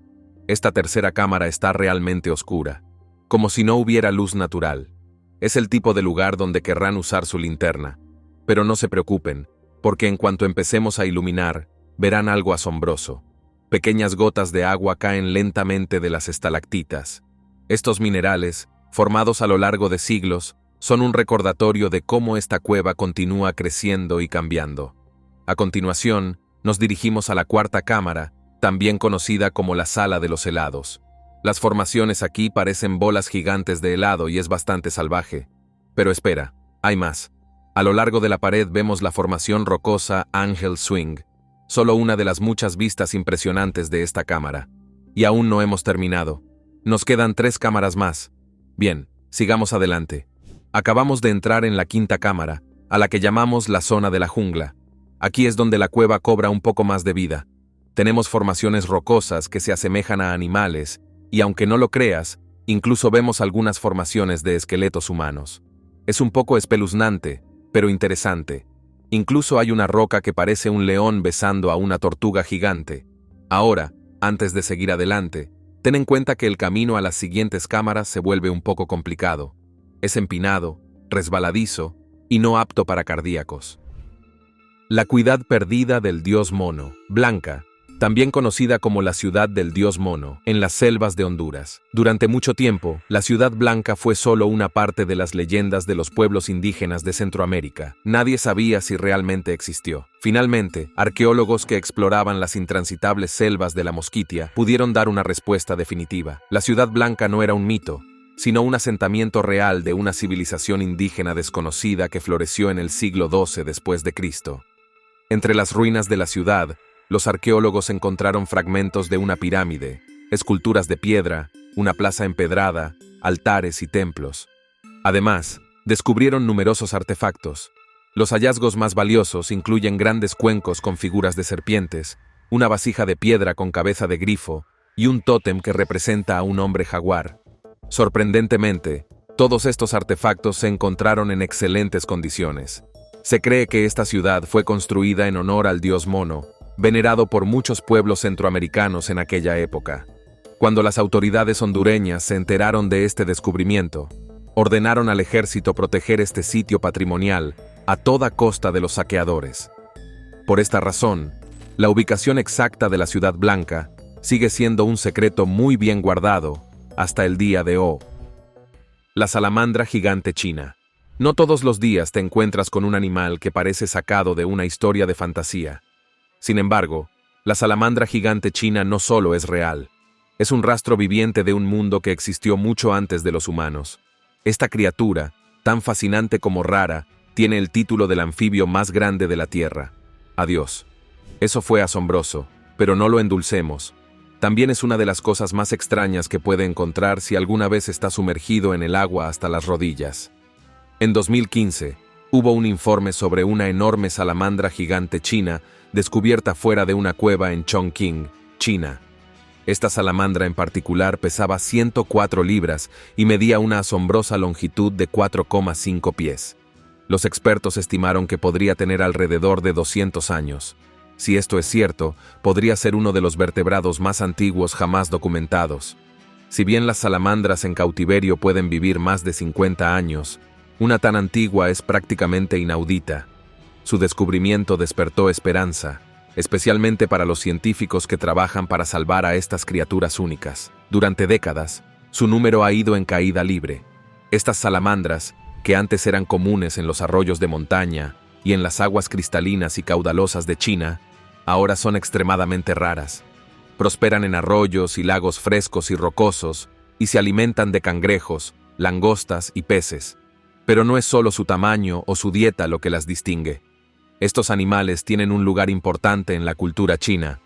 Esta tercera cámara está realmente oscura, como si no hubiera luz natural. Es el tipo de lugar donde querrán usar su linterna. Pero no se preocupen, porque en cuanto empecemos a iluminar, verán algo asombroso. Pequeñas gotas de agua caen lentamente de las estalactitas. Estos minerales, formados a lo largo de siglos, son un recordatorio de cómo esta cueva continúa creciendo y cambiando. A continuación, nos dirigimos a la cuarta cámara, también conocida como la sala de los helados. Las formaciones aquí parecen bolas gigantes de helado y es bastante salvaje. Pero espera, hay más. A lo largo de la pared vemos la formación rocosa Angel Swing, solo una de las muchas vistas impresionantes de esta cámara. Y aún no hemos terminado. Nos quedan 3 cámaras más. Bien, sigamos adelante. Acabamos de entrar en la quinta cámara, a la que llamamos la zona de la jungla. Aquí es donde la cueva cobra un poco más de vida. Tenemos formaciones rocosas que se asemejan a animales, y aunque no lo creas, incluso vemos algunas formaciones de esqueletos humanos. Es un poco espeluznante, pero interesante. Incluso hay una roca que parece un león besando a una tortuga gigante. Ahora, antes de seguir adelante, ten en cuenta que el camino a las siguientes cámaras se vuelve un poco complicado. Es empinado, resbaladizo y no apto para cardíacos. La cuidad perdida del dios mono, Blanca, también conocida como la ciudad del dios mono, en las selvas de Honduras. Durante mucho tiempo, la ciudad blanca fue solo una parte de las leyendas de los pueblos indígenas de Centroamérica. Nadie sabía si realmente existió. Finalmente, arqueólogos que exploraban las intransitables selvas de la Mosquitia pudieron dar una respuesta definitiva. La ciudad blanca no era un mito, sino un asentamiento real de una civilización indígena desconocida que floreció en el siglo XII después de Cristo. Entre las ruinas de la ciudad, los arqueólogos encontraron fragmentos de una pirámide, esculturas de piedra, una plaza empedrada, altares y templos. Además, descubrieron numerosos artefactos. Los hallazgos más valiosos incluyen grandes cuencos con figuras de serpientes, una vasija de piedra con cabeza de grifo y un tótem que representa a un hombre jaguar. Sorprendentemente, todos estos artefactos se encontraron en excelentes condiciones. Se cree que esta ciudad fue construida en honor al dios mono, venerado por muchos pueblos centroamericanos en aquella época. Cuando las autoridades hondureñas se enteraron de este descubrimiento, ordenaron al ejército proteger este sitio patrimonial a toda costa de los saqueadores. Por esta razón, la ubicación exacta de la Ciudad Blanca sigue siendo un secreto muy bien guardado hasta el día de hoy. La salamandra gigante china. No todos los días te encuentras con un animal que parece sacado de una historia de fantasía. Sin embargo, la salamandra gigante china no solo es real, es un rastro viviente de un mundo que existió mucho antes de los humanos. Esta criatura, tan fascinante como rara, tiene el título del anfibio más grande de la Tierra. Adiós. Eso fue asombroso, pero no lo endulcemos. También es una de las cosas más extrañas que puede encontrar si alguna vez está sumergido en el agua hasta las rodillas. En 2015, hubo un informe sobre una enorme salamandra gigante china descubierta fuera de una cueva en Chongqing, China. Esta salamandra en particular pesaba 104 libras y medía una asombrosa longitud de 4,5 pies. Los expertos estimaron que podría tener alrededor de 200 años. Si esto es cierto, podría ser uno de los vertebrados más antiguos jamás documentados. Si bien las salamandras en cautiverio pueden vivir más de 50 años, una tan antigua es prácticamente inaudita. Su descubrimiento despertó esperanza, especialmente para los científicos que trabajan para salvar a estas criaturas únicas. Durante décadas, su número ha ido en caída libre. Estas salamandras, que antes eran comunes en los arroyos de montaña y en las aguas cristalinas y caudalosas de China, ahora son extremadamente raras. Prosperan en arroyos y lagos frescos y rocosos y se alimentan de cangrejos, langostas y peces. Pero no es solo su tamaño o su dieta lo que las distingue. Estos animales tienen un lugar importante en la cultura china.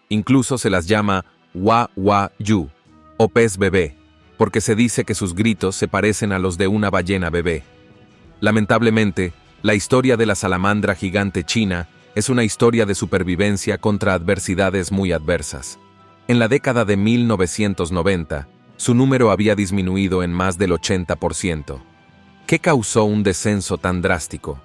Incluso se las llama Hua-Hua-Yu, o pez bebé, porque se dice que sus gritos se parecen a los de una ballena bebé. Lamentablemente, la historia de la salamandra gigante china es una historia de supervivencia contra adversidades muy adversas. En la década de 1990, su número había disminuido en más del 80%. ¿Qué causó un descenso tan drástico?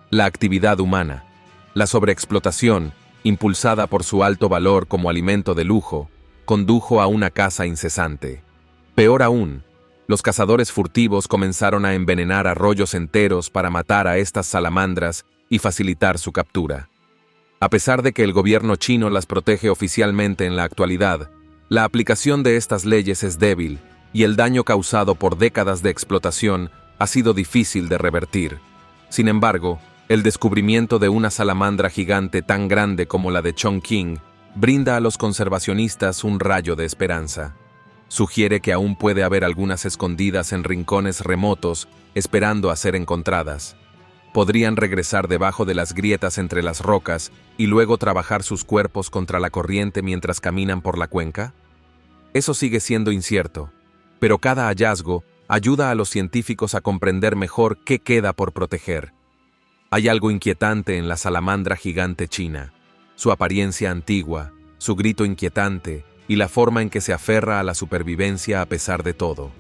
La actividad humana. La sobreexplotación, impulsada por su alto valor como alimento de lujo, condujo a una caza incesante. Peor aún, los cazadores furtivos comenzaron a envenenar arroyos enteros para matar a estas salamandras y facilitar su captura. A pesar de que el gobierno chino las protege oficialmente en la actualidad, la aplicación de estas leyes es débil y el daño causado por décadas de explotación ha sido difícil de revertir. Sin embargo, el descubrimiento de una salamandra gigante tan grande como la de Chongqing brinda a los conservacionistas un rayo de esperanza. Sugiere que aún puede haber algunas escondidas en rincones remotos esperando a ser encontradas. Podrían regresar debajo de las grietas entre las rocas y luego trabajar sus cuerpos contra la corriente mientras caminan por la cuenca. Eso sigue siendo incierto, pero cada hallazgo ayuda a los científicos a comprender mejor qué queda por proteger. Hay algo inquietante en la salamandra gigante china, su apariencia antigua, su grito inquietante y la forma en que se aferra a la supervivencia a pesar de todo.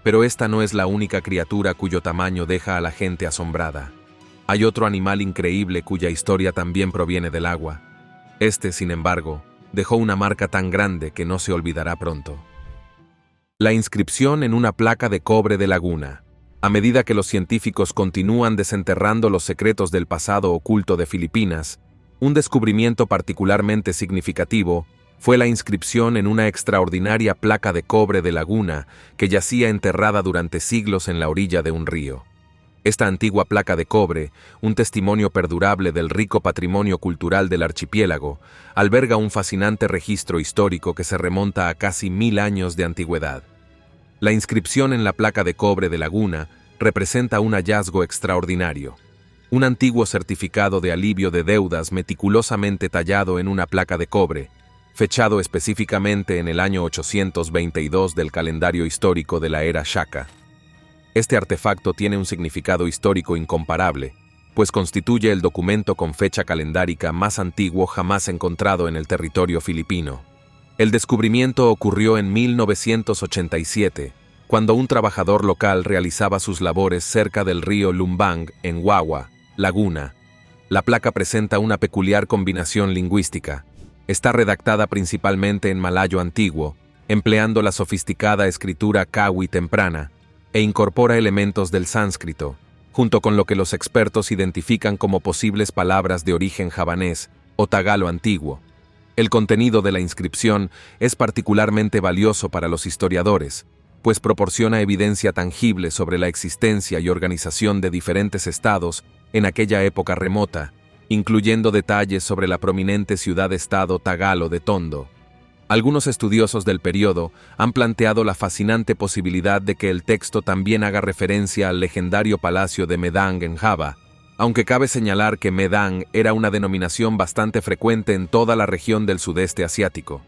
Pero esta no es la única criatura cuyo tamaño deja a la gente asombrada. Hay otro animal increíble cuya historia también proviene del agua. Este, sin embargo, dejó una marca tan grande que no se olvidará pronto. La inscripción en una placa de cobre de laguna. A medida que los científicos continúan desenterrando los secretos del pasado oculto de Filipinas, un descubrimiento particularmente significativo fue la inscripción en una extraordinaria placa de cobre de laguna que yacía enterrada durante siglos en la orilla de un río. Esta antigua placa de cobre, un testimonio perdurable del rico patrimonio cultural del archipiélago, alberga un fascinante registro histórico que se remonta a casi 1000 años de antigüedad. La inscripción en la placa de cobre de laguna representa un hallazgo extraordinario. Un antiguo certificado de alivio de deudas meticulosamente tallado en una placa de cobre, fechado específicamente en el año 822 del calendario histórico de la era Shaka. Este artefacto tiene un significado histórico incomparable, pues constituye el documento con fecha calendárica más antiguo jamás encontrado en el territorio filipino. El descubrimiento ocurrió en 1987, cuando un trabajador local realizaba sus labores cerca del río Lumbang, en Wawa, Laguna. La placa presenta una peculiar combinación lingüística. Está redactada principalmente en malayo antiguo, empleando la sofisticada escritura kawi temprana, e incorpora elementos del sánscrito, junto con lo que los expertos identifican como posibles palabras de origen javanés o tagalo antiguo. El contenido de la inscripción es particularmente valioso para los historiadores, pues proporciona evidencia tangible sobre la existencia y organización de diferentes estados en aquella época remota, incluyendo detalles sobre la prominente ciudad-estado tagalo de Tondo. Algunos estudiosos del periodo han planteado la fascinante posibilidad de que el texto también haga referencia al legendario palacio de Medang en Java, aunque cabe señalar que Medang era una denominación bastante frecuente en toda la región del sudeste asiático.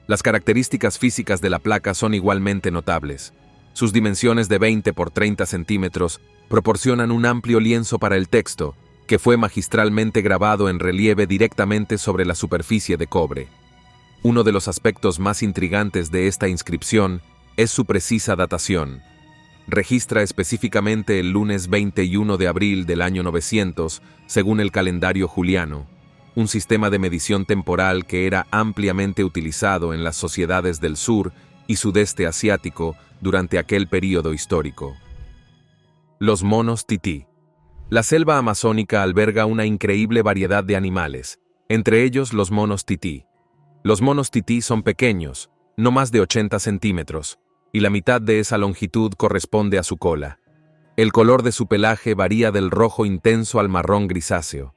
Las características físicas de la placa son igualmente notables. Sus dimensiones de 20 por 30 centímetros proporcionan un amplio lienzo para el texto, que fue magistralmente grabado en relieve directamente sobre la superficie de cobre. Uno de los aspectos más intrigantes de esta inscripción es su precisa datación. Registra específicamente el lunes 21 de abril del año 900, según el calendario juliano, un sistema de medición temporal que era ampliamente utilizado en las sociedades del sur y sudeste asiático durante aquel período histórico. Los monos tití. La selva amazónica alberga una increíble variedad de animales, entre ellos los monos tití. Los monos tití son pequeños, no más de 80 centímetros, y la mitad de esa longitud corresponde a su cola. El color de su pelaje varía del rojo intenso al marrón grisáceo.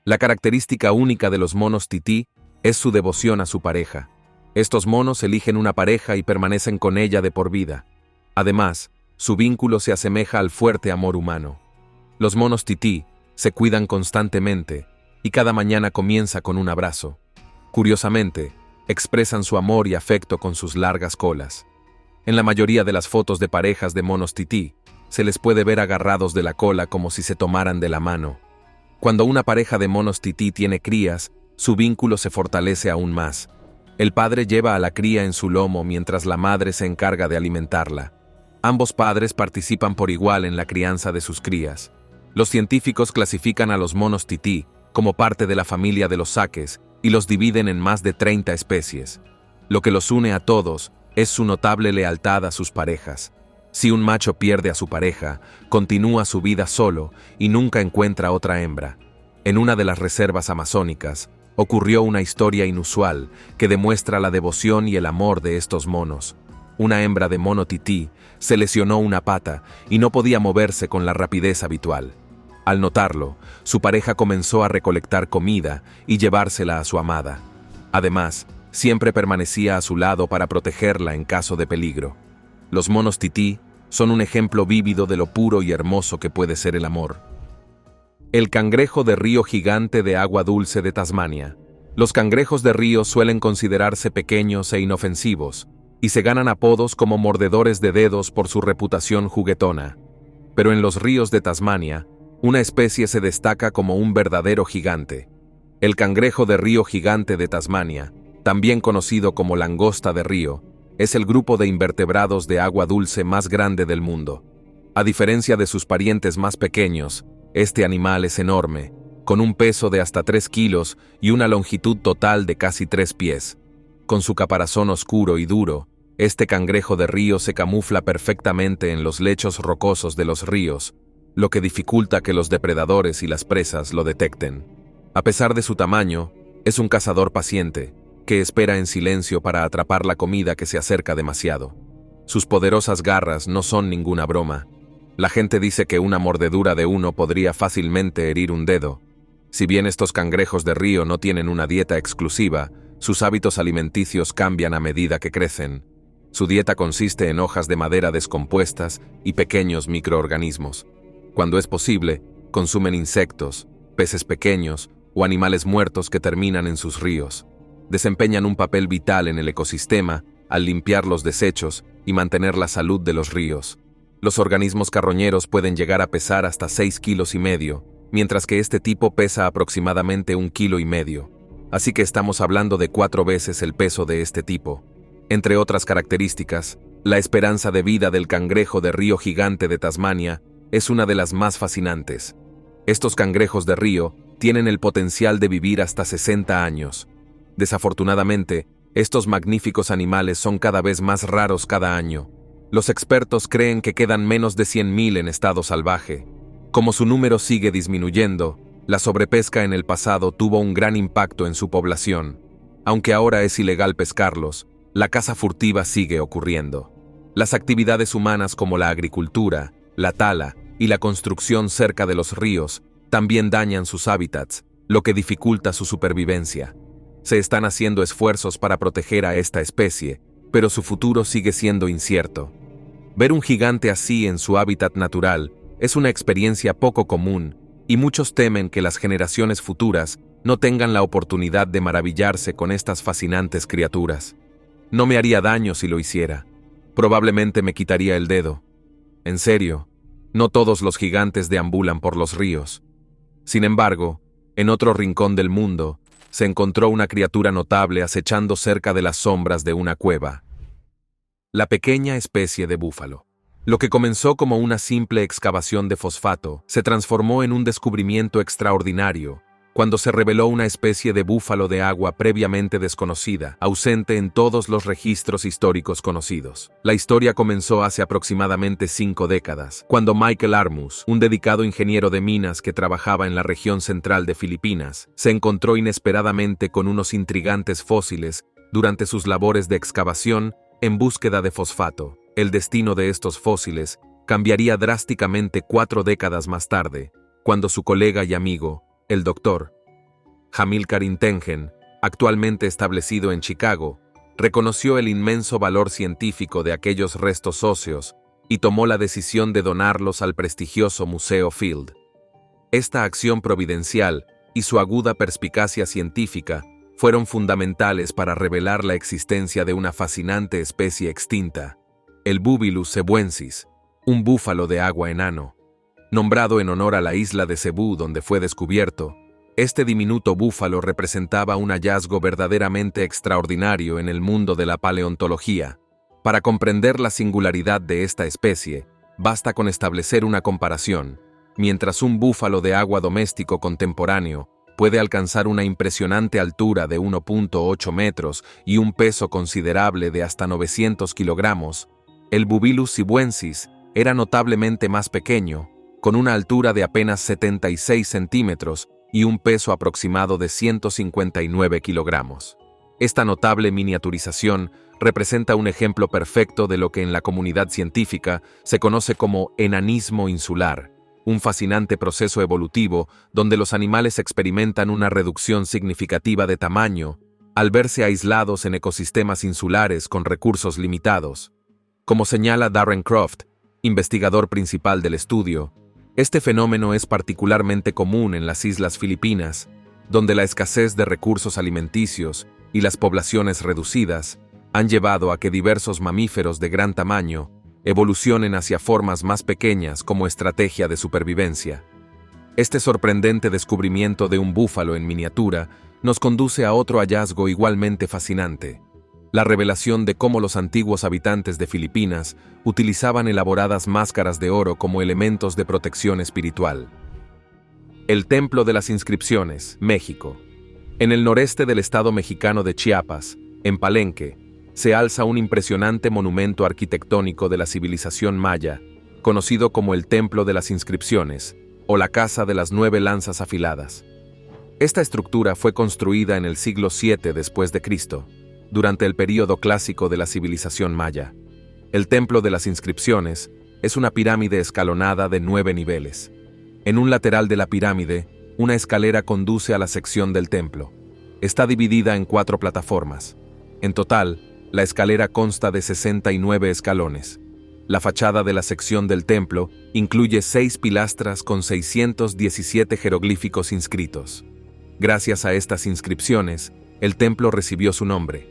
La característica única de los monos tití es su devoción a su pareja. Estos monos eligen una pareja y permanecen con ella de por vida. Además, su vínculo se asemeja al fuerte amor humano. Los monos tití se cuidan constantemente y cada mañana comienza con un abrazo. Curiosamente, expresan su amor y afecto con sus largas colas. En la mayoría de las fotos de parejas de monos tití, se les puede ver agarrados de la cola como si se tomaran de la mano. Cuando una pareja de monos tití tiene crías, su vínculo se fortalece aún más. El padre lleva a la cría en su lomo mientras la madre se encarga de alimentarla. Ambos padres participan por igual en la crianza de sus crías. Los científicos clasifican a los monos tití como parte de la familia de los saques y los dividen en más de 30 especies. Lo que los une a todos es su notable lealtad a sus parejas. Si un macho pierde a su pareja, continúa su vida solo y nunca encuentra otra hembra. En una de las reservas amazónicas, ocurrió una historia inusual que demuestra la devoción y el amor de estos monos. Una hembra de mono tití se lesionó una pata y no podía moverse con la rapidez habitual. Al notarlo, su pareja comenzó a recolectar comida y llevársela a su amada. Además, siempre permanecía a su lado para protegerla en caso de peligro. Los monos tití son un ejemplo vívido de lo puro y hermoso que puede ser el amor. El cangrejo de río gigante de agua dulce de Tasmania. Los cangrejos de río suelen considerarse pequeños e inofensivos, y se ganan apodos como mordedores de dedos por su reputación juguetona. Pero en los ríos de Tasmania, una especie se destaca como un verdadero gigante. El cangrejo de río gigante de Tasmania, también conocido como langosta de río, es el grupo de invertebrados de agua dulce más grande del mundo. A diferencia de sus parientes más pequeños, este animal es enorme, con un peso de hasta 3 kilos y una longitud total de casi 3 pies. Con su caparazón oscuro y duro, este cangrejo de río se camufla perfectamente en los lechos rocosos de los ríos, lo que dificulta que los depredadores y las presas lo detecten. A pesar de su tamaño, es un cazador paciente, que espera en silencio para atrapar la comida que se acerca demasiado. Sus poderosas garras no son ninguna broma. La gente dice que una mordedura de uno podría fácilmente herir un dedo. Si bien estos cangrejos de río no tienen una dieta exclusiva, sus hábitos alimenticios cambian a medida que crecen. Su dieta consiste en hojas de madera descompuestas y pequeños microorganismos. Cuando es posible, consumen insectos, peces pequeños o animales muertos que terminan en sus ríos. Desempeñan un papel vital en el ecosistema al limpiar los desechos y mantener la salud de los ríos. Los organismos carroñeros pueden llegar a pesar hasta 6,5 kilos, mientras que este tipo pesa aproximadamente 1,5 kilos. Así que estamos hablando de 4 veces el peso de este tipo. Entre otras características, la esperanza de vida del cangrejo de río gigante de Tasmania es una de las más fascinantes. Estos cangrejos de río tienen el potencial de vivir hasta 60 años. Desafortunadamente, estos magníficos animales son cada vez más raros cada año. Los expertos creen que quedan menos de 100,000 en estado salvaje. Como su número sigue disminuyendo, la sobrepesca en el pasado tuvo un gran impacto en su población. Aunque ahora es ilegal pescarlos, la caza furtiva sigue ocurriendo. Las actividades humanas como la agricultura, la tala y la construcción cerca de los ríos también dañan sus hábitats, lo que dificulta su supervivencia. Se están haciendo esfuerzos para proteger a esta especie, pero su futuro sigue siendo incierto. Ver un gigante así en su hábitat natural es una experiencia poco común, y muchos temen que las generaciones futuras no tengan la oportunidad de maravillarse con estas fascinantes criaturas. No me haría daño si lo hiciera. Probablemente me quitaría el dedo. En serio, no todos los gigantes deambulan por los ríos. Sin embargo, en otro rincón del mundo, se encontró una criatura notable acechando cerca de las sombras de una cueva. La pequeña especie de búfalo. Lo que comenzó como una simple excavación de fosfato se transformó en un descubrimiento extraordinario cuando se reveló una especie de búfalo de agua previamente desconocida, ausente en todos los registros históricos conocidos. La historia comenzó hace aproximadamente 5 décadas, cuando Michael Armus, un dedicado ingeniero de minas que trabajaba en la región central de Filipinas, se encontró inesperadamente con unos intrigantes fósiles durante sus labores de excavación en búsqueda de fosfato. El destino de estos fósiles cambiaría drásticamente 4 décadas más tarde, cuando su colega y amigo, el Dr. Hamilcar Intengen, actualmente establecido en Chicago, reconoció el inmenso valor científico de aquellos restos óseos y tomó la decisión de donarlos al prestigioso Museo Field. Esta acción providencial y su aguda perspicacia científica fueron fundamentales para revelar la existencia de una fascinante especie extinta, el Bubilus cebuensis, un búfalo de agua enano. Nombrado en honor a la isla de Cebú donde fue descubierto, Este diminuto búfalo representaba un hallazgo verdaderamente extraordinario en el mundo de la paleontología. Para comprender la singularidad de esta especie, basta con establecer una comparación. Mientras un búfalo de agua doméstico contemporáneo puede alcanzar una impresionante altura de 1.8 metros y un peso considerable de hasta 900 kilogramos, el Bubilus sibuensis era notablemente más pequeño, con una altura de apenas 76 centímetros y un peso aproximado de 159 kilogramos. Esta notable miniaturización representa un ejemplo perfecto de lo que en la comunidad científica se conoce como enanismo insular, un fascinante proceso evolutivo donde los animales experimentan una reducción significativa de tamaño al verse aislados en ecosistemas insulares con recursos limitados. Como señala Darren Croft, investigador principal del estudio, este fenómeno es particularmente común en las islas Filipinas, donde la escasez de recursos alimenticios y las poblaciones reducidas han llevado a que diversos mamíferos de gran tamaño evolucionen hacia formas más pequeñas como estrategia de supervivencia. Este sorprendente descubrimiento de un búfalo en miniatura nos conduce a otro hallazgo igualmente fascinante: la revelación de cómo los antiguos habitantes de Filipinas utilizaban elaboradas máscaras de oro como elementos de protección espiritual. El Templo de las Inscripciones, México. En el noreste del estado mexicano de Chiapas, en Palenque, se alza un impresionante monumento arquitectónico de la civilización maya, conocido como el Templo de las Inscripciones, o la Casa de las 9 Lanzas Afiladas. Esta estructura fue construida en el siglo VII después de Cristo, durante el período clásico de la civilización maya. El Templo de las Inscripciones es una pirámide escalonada de 9 niveles. En un lateral de la pirámide, una escalera conduce a la sección del templo. Está dividida en 4 plataformas. En total, la escalera consta de 69 escalones. La fachada de la sección del templo incluye 6 pilastras con 617 jeroglíficos inscritos. Gracias a estas inscripciones, el templo recibió su nombre.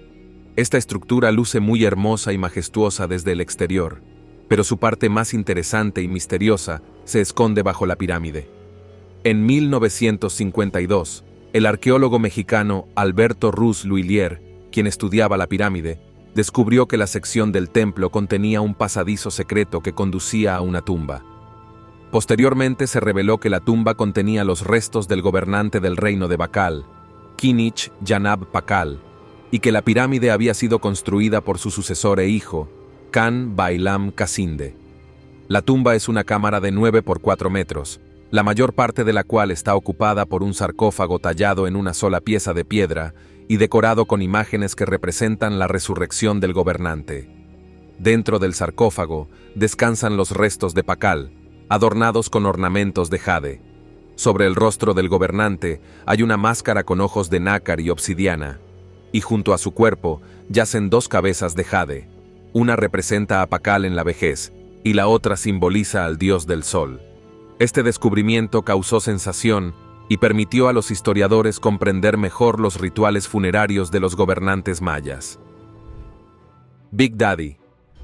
Esta estructura luce muy hermosa y majestuosa desde el exterior, pero su parte más interesante y misteriosa se esconde bajo la pirámide. En 1952, el arqueólogo mexicano Alberto Ruz L'Huillier, quien estudiaba la pirámide, descubrió que la sección del templo contenía un pasadizo secreto que conducía a una tumba. Posteriormente se reveló que la tumba contenía los restos del gobernante del reino de Bacal, Kinich Yanab Pakal, y que la pirámide había sido construida por su sucesor e hijo, Kan Bailam Kasinde. La tumba es una cámara de 9 por 4 metros, la mayor parte de la cual está ocupada por un sarcófago tallado en una sola pieza de piedra y decorado con imágenes que representan la resurrección del gobernante. Dentro del sarcófago descansan los restos de Pakal, adornados con ornamentos de jade. Sobre el rostro del gobernante hay una máscara con ojos de nácar y obsidiana, y junto a su cuerpo yacen 2 cabezas de jade. Una representa a Pakal en la vejez, y la otra simboliza al dios del sol. Este descubrimiento causó sensación y permitió a los historiadores comprender mejor los rituales funerarios de los gobernantes mayas. Big Daddy.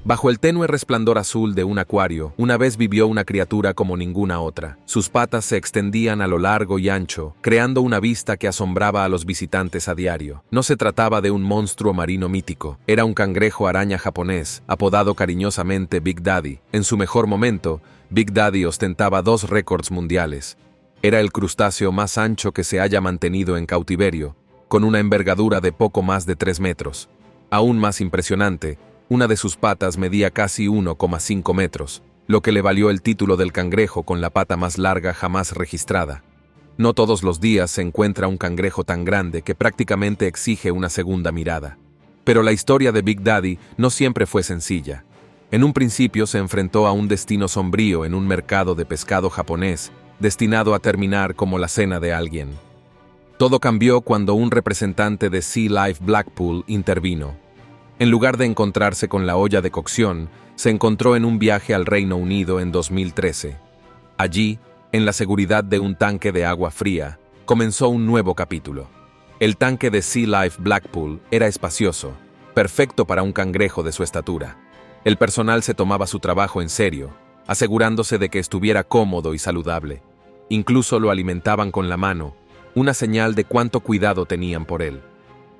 Bajo el tenue resplandor azul de un acuario, una vez vivió una criatura como ninguna otra. Sus patas se extendían a lo largo y ancho, creando una vista que asombraba a los visitantes a diario. No se trataba de un monstruo marino mítico, era un cangrejo araña japonés, apodado cariñosamente Big Daddy. En su mejor momento, Big Daddy ostentaba 2 récords mundiales. Era el crustáceo más ancho que se haya mantenido en cautiverio, con una envergadura de poco más de 3 metros. Aún más impresionante, una de sus patas medía casi 1,5 metros, lo que le valió el título del cangrejo con la pata más larga jamás registrada. No todos los días se encuentra un cangrejo tan grande que prácticamente exige una segunda mirada. Pero la historia de Big Daddy no siempre fue sencilla. En un principio se enfrentó a un destino sombrío en un mercado de pescado japonés, destinado a terminar como la cena de alguien. Todo cambió cuando un representante de Sea Life Blackpool intervino. En lugar de encontrarse con la olla de cocción, se encontró en un viaje al Reino Unido en 2013. Allí, en la seguridad de un tanque de agua fría, comenzó un nuevo capítulo. El tanque de Sea Life Blackpool era espacioso, perfecto para un cangrejo de su estatura. El personal se tomaba su trabajo en serio, asegurándose de que estuviera cómodo y saludable. Incluso lo alimentaban con la mano, una señal de cuánto cuidado tenían por él.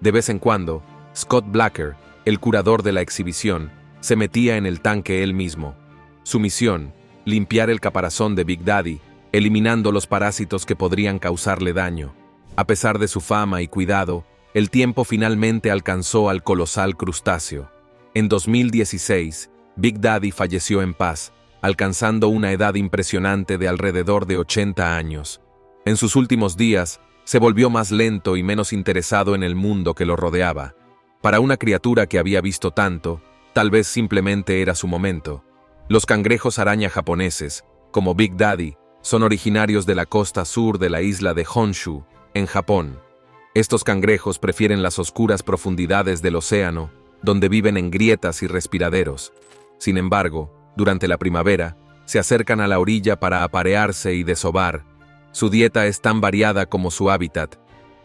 De vez en cuando, Scott Blacker, el curador de la exhibición, se metía en el tanque él mismo. Su misión, limpiar el caparazón de Big Daddy, eliminando los parásitos que podrían causarle daño. A pesar de su fama y cuidado, el tiempo finalmente alcanzó al colosal crustáceo. En 2016, Big Daddy falleció en paz, alcanzando una edad impresionante de alrededor de 80 años. En sus últimos días, se volvió más lento y menos interesado en el mundo que lo rodeaba. Para una criatura que había visto tanto, tal vez simplemente era su momento. Los cangrejos araña japoneses, como Big Daddy, son originarios de la costa sur de la isla de Honshu, en Japón. Estos cangrejos prefieren las oscuras profundidades del océano, donde viven en grietas y respiraderos. Sin embargo, durante la primavera, se acercan a la orilla para aparearse y desovar. Su dieta es tan variada como su hábitat.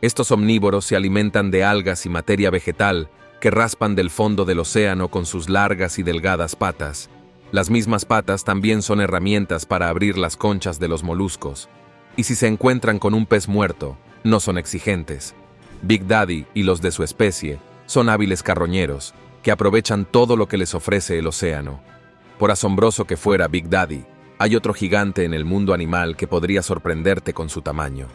Estos omnívoros se alimentan de algas y materia vegetal que raspan del fondo del océano con sus largas y delgadas patas. Las mismas patas también son herramientas para abrir las conchas de los moluscos. Y si se encuentran con un pez muerto, no son exigentes. Big Daddy y los de su especie son hábiles carroñeros, que aprovechan todo lo que les ofrece el océano. Por asombroso que fuera Big Daddy, hay otro gigante en el mundo animal que podría sorprenderte con su tamaño.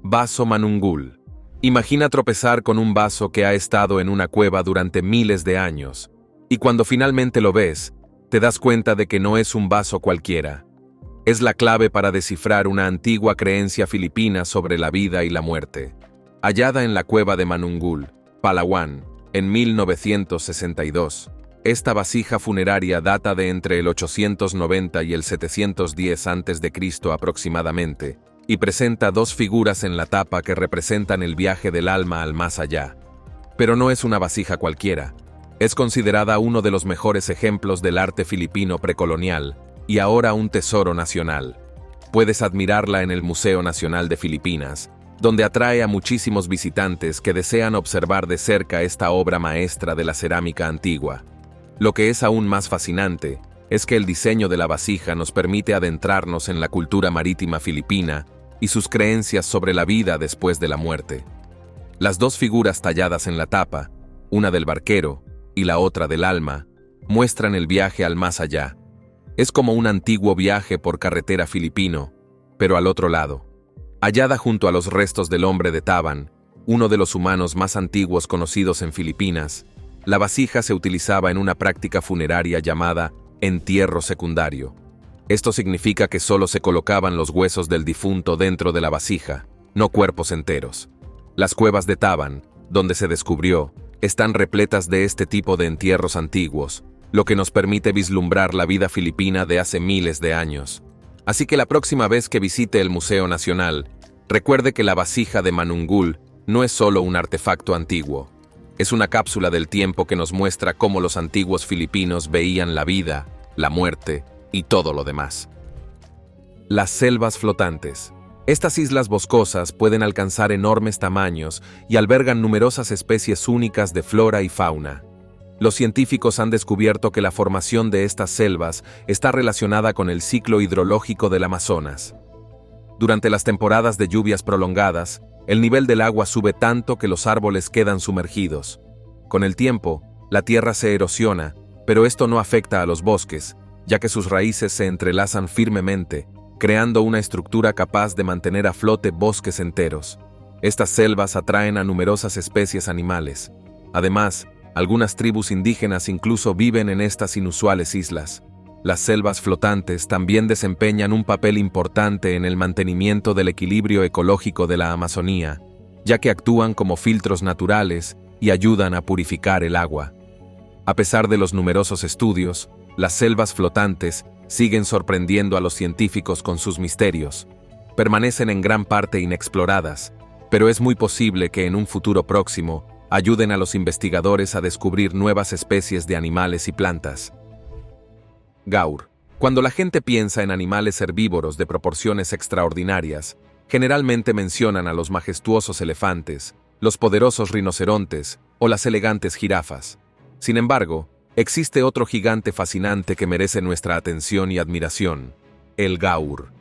Vaso manungul. Imagina tropezar con un vaso que ha estado en una cueva durante miles de años, y cuando finalmente lo ves, te das cuenta de que no es un vaso cualquiera. Es la clave para descifrar una antigua creencia filipina sobre la vida y la muerte. Hallada en la cueva de Manungul, Palawan, en 1962, esta vasija funeraria data de entre el 890 y el 710 a.C. aproximadamente, y presenta dos figuras en la tapa que representan el viaje del alma al más allá. Pero no es una vasija cualquiera. Es considerada uno de los mejores ejemplos del arte filipino precolonial, y ahora un tesoro nacional. Puedes admirarla en el Museo Nacional de Filipinas, donde atrae a muchísimos visitantes que desean observar de cerca esta obra maestra de la cerámica antigua. Lo que es aún más fascinante es que el diseño de la vasija nos permite adentrarnos en la cultura marítima filipina y sus creencias sobre la vida después de la muerte. Las dos figuras talladas en la tapa, una del barquero y la otra del alma, muestran el viaje al más allá. Es como un antiguo viaje por carretera filipino, pero al otro lado. Hallada junto a los restos del hombre de Taban, uno de los humanos más antiguos conocidos en Filipinas, la vasija se utilizaba en una práctica funeraria llamada entierro secundario. Esto significa que solo se colocaban los huesos del difunto dentro de la vasija, no cuerpos enteros. Las cuevas de Taban, donde se descubrió, están repletas de este tipo de entierros antiguos, lo que nos permite vislumbrar la vida filipina de hace miles de años. Así que la próxima vez que visite el Museo Nacional, recuerde que la vasija de Manungul no es solo un artefacto antiguo. Es una cápsula del tiempo que nos muestra cómo los antiguos filipinos veían la vida, la muerte y todo lo demás. Las selvas flotantes. Estas islas boscosas pueden alcanzar enormes tamaños y albergan numerosas especies únicas de flora y fauna. Los científicos han descubierto que la formación de estas selvas está relacionada con el ciclo hidrológico del Amazonas. Durante las temporadas de lluvias prolongadas, el nivel del agua sube tanto que los árboles quedan sumergidos. Con el tiempo, la tierra se erosiona, pero esto no afecta a los bosques, ya que sus raíces se entrelazan firmemente, creando una estructura capaz de mantener a flote bosques enteros. Estas selvas atraen a numerosas especies animales. Además, algunas tribus indígenas incluso viven en estas inusuales islas. Las selvas flotantes también desempeñan un papel importante en el mantenimiento del equilibrio ecológico de la Amazonía, ya que actúan como filtros naturales y ayudan a purificar el agua. A pesar de los numerosos estudios, las selvas flotantes siguen sorprendiendo a los científicos con sus misterios. Permanecen en gran parte inexploradas, pero es muy posible que en un futuro próximo ayuden a los investigadores a descubrir nuevas especies de animales y plantas. Gaur. Cuando la gente piensa en animales herbívoros de proporciones extraordinarias, generalmente mencionan a los majestuosos elefantes, los poderosos rinocerontes o las elegantes jirafas. Sin embargo, existe otro gigante fascinante que merece nuestra atención y admiración: el gaur.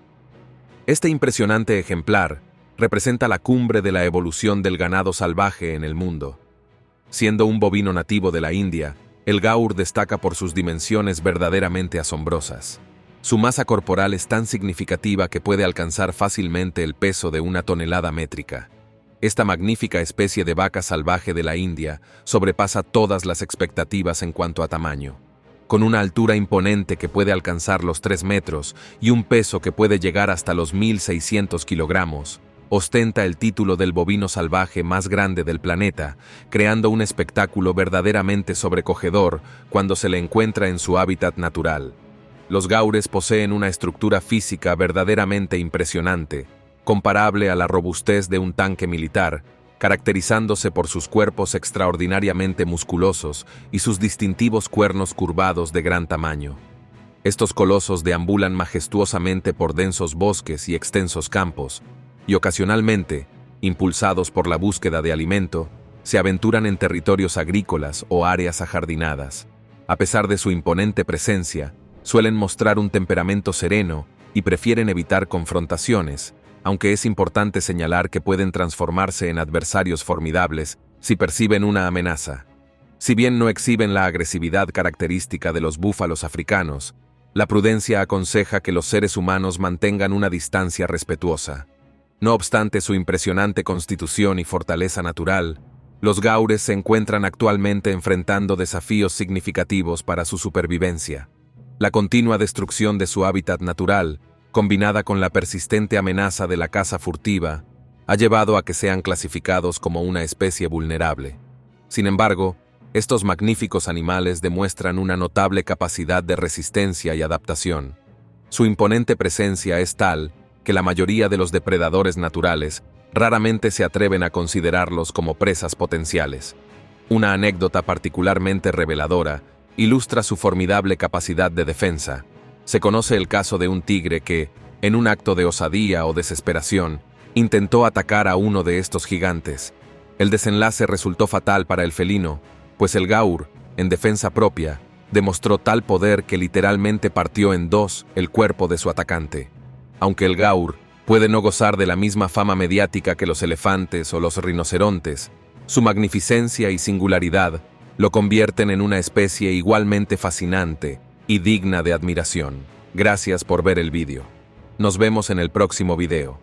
Este impresionante ejemplar representa la cumbre de la evolución del ganado salvaje en el mundo. Siendo un bovino nativo de la India, el gaur destaca por sus dimensiones verdaderamente asombrosas. Su masa corporal es tan significativa que puede alcanzar fácilmente el peso de 1 tonelada métrica. Esta magnífica especie de vaca salvaje de la India sobrepasa todas las expectativas en cuanto a tamaño. Con una altura imponente que puede alcanzar los 3 metros y un peso que puede llegar hasta los 1.600 kilogramos, ostenta el título del bovino salvaje más grande del planeta, creando un espectáculo verdaderamente sobrecogedor cuando se le encuentra en su hábitat natural. Los gaures poseen una estructura física verdaderamente impresionante, comparable a la robustez de un tanque militar, caracterizándose por sus cuerpos extraordinariamente musculosos y sus distintivos cuernos curvados de gran tamaño. Estos colosos deambulan majestuosamente por densos bosques y extensos campos, y ocasionalmente, impulsados por la búsqueda de alimento, se aventuran en territorios agrícolas o áreas ajardinadas. A pesar de su imponente presencia, suelen mostrar un temperamento sereno y prefieren evitar confrontaciones, aunque es importante señalar que pueden transformarse en adversarios formidables si perciben una amenaza. Si bien no exhiben la agresividad característica de los búfalos africanos, la prudencia aconseja que los seres humanos mantengan una distancia respetuosa. No obstante su impresionante constitución y fortaleza natural, los gaures se encuentran actualmente enfrentando desafíos significativos para su supervivencia. La continua destrucción de su hábitat natural, combinada con la persistente amenaza de la caza furtiva, ha llevado a que sean clasificados como una especie vulnerable. Sin embargo, estos magníficos animales demuestran una notable capacidad de resistencia y adaptación. Su imponente presencia es tal que la mayoría de los depredadores naturales raramente se atreven a considerarlos como presas potenciales. Una anécdota particularmente reveladora ilustra su formidable capacidad de defensa. Se conoce el caso de un tigre que, en un acto de osadía o desesperación, intentó atacar a uno de estos gigantes. El desenlace resultó fatal para el felino, pues el gaur, en defensa propia, demostró tal poder que literalmente partió en dos el cuerpo de su atacante. Aunque el gaur puede no gozar de la misma fama mediática que los elefantes o los rinocerontes, su magnificencia y singularidad lo convierten en una especie igualmente fascinante y digna de admiración. Gracias por ver el vídeo. Nos vemos en el próximo video.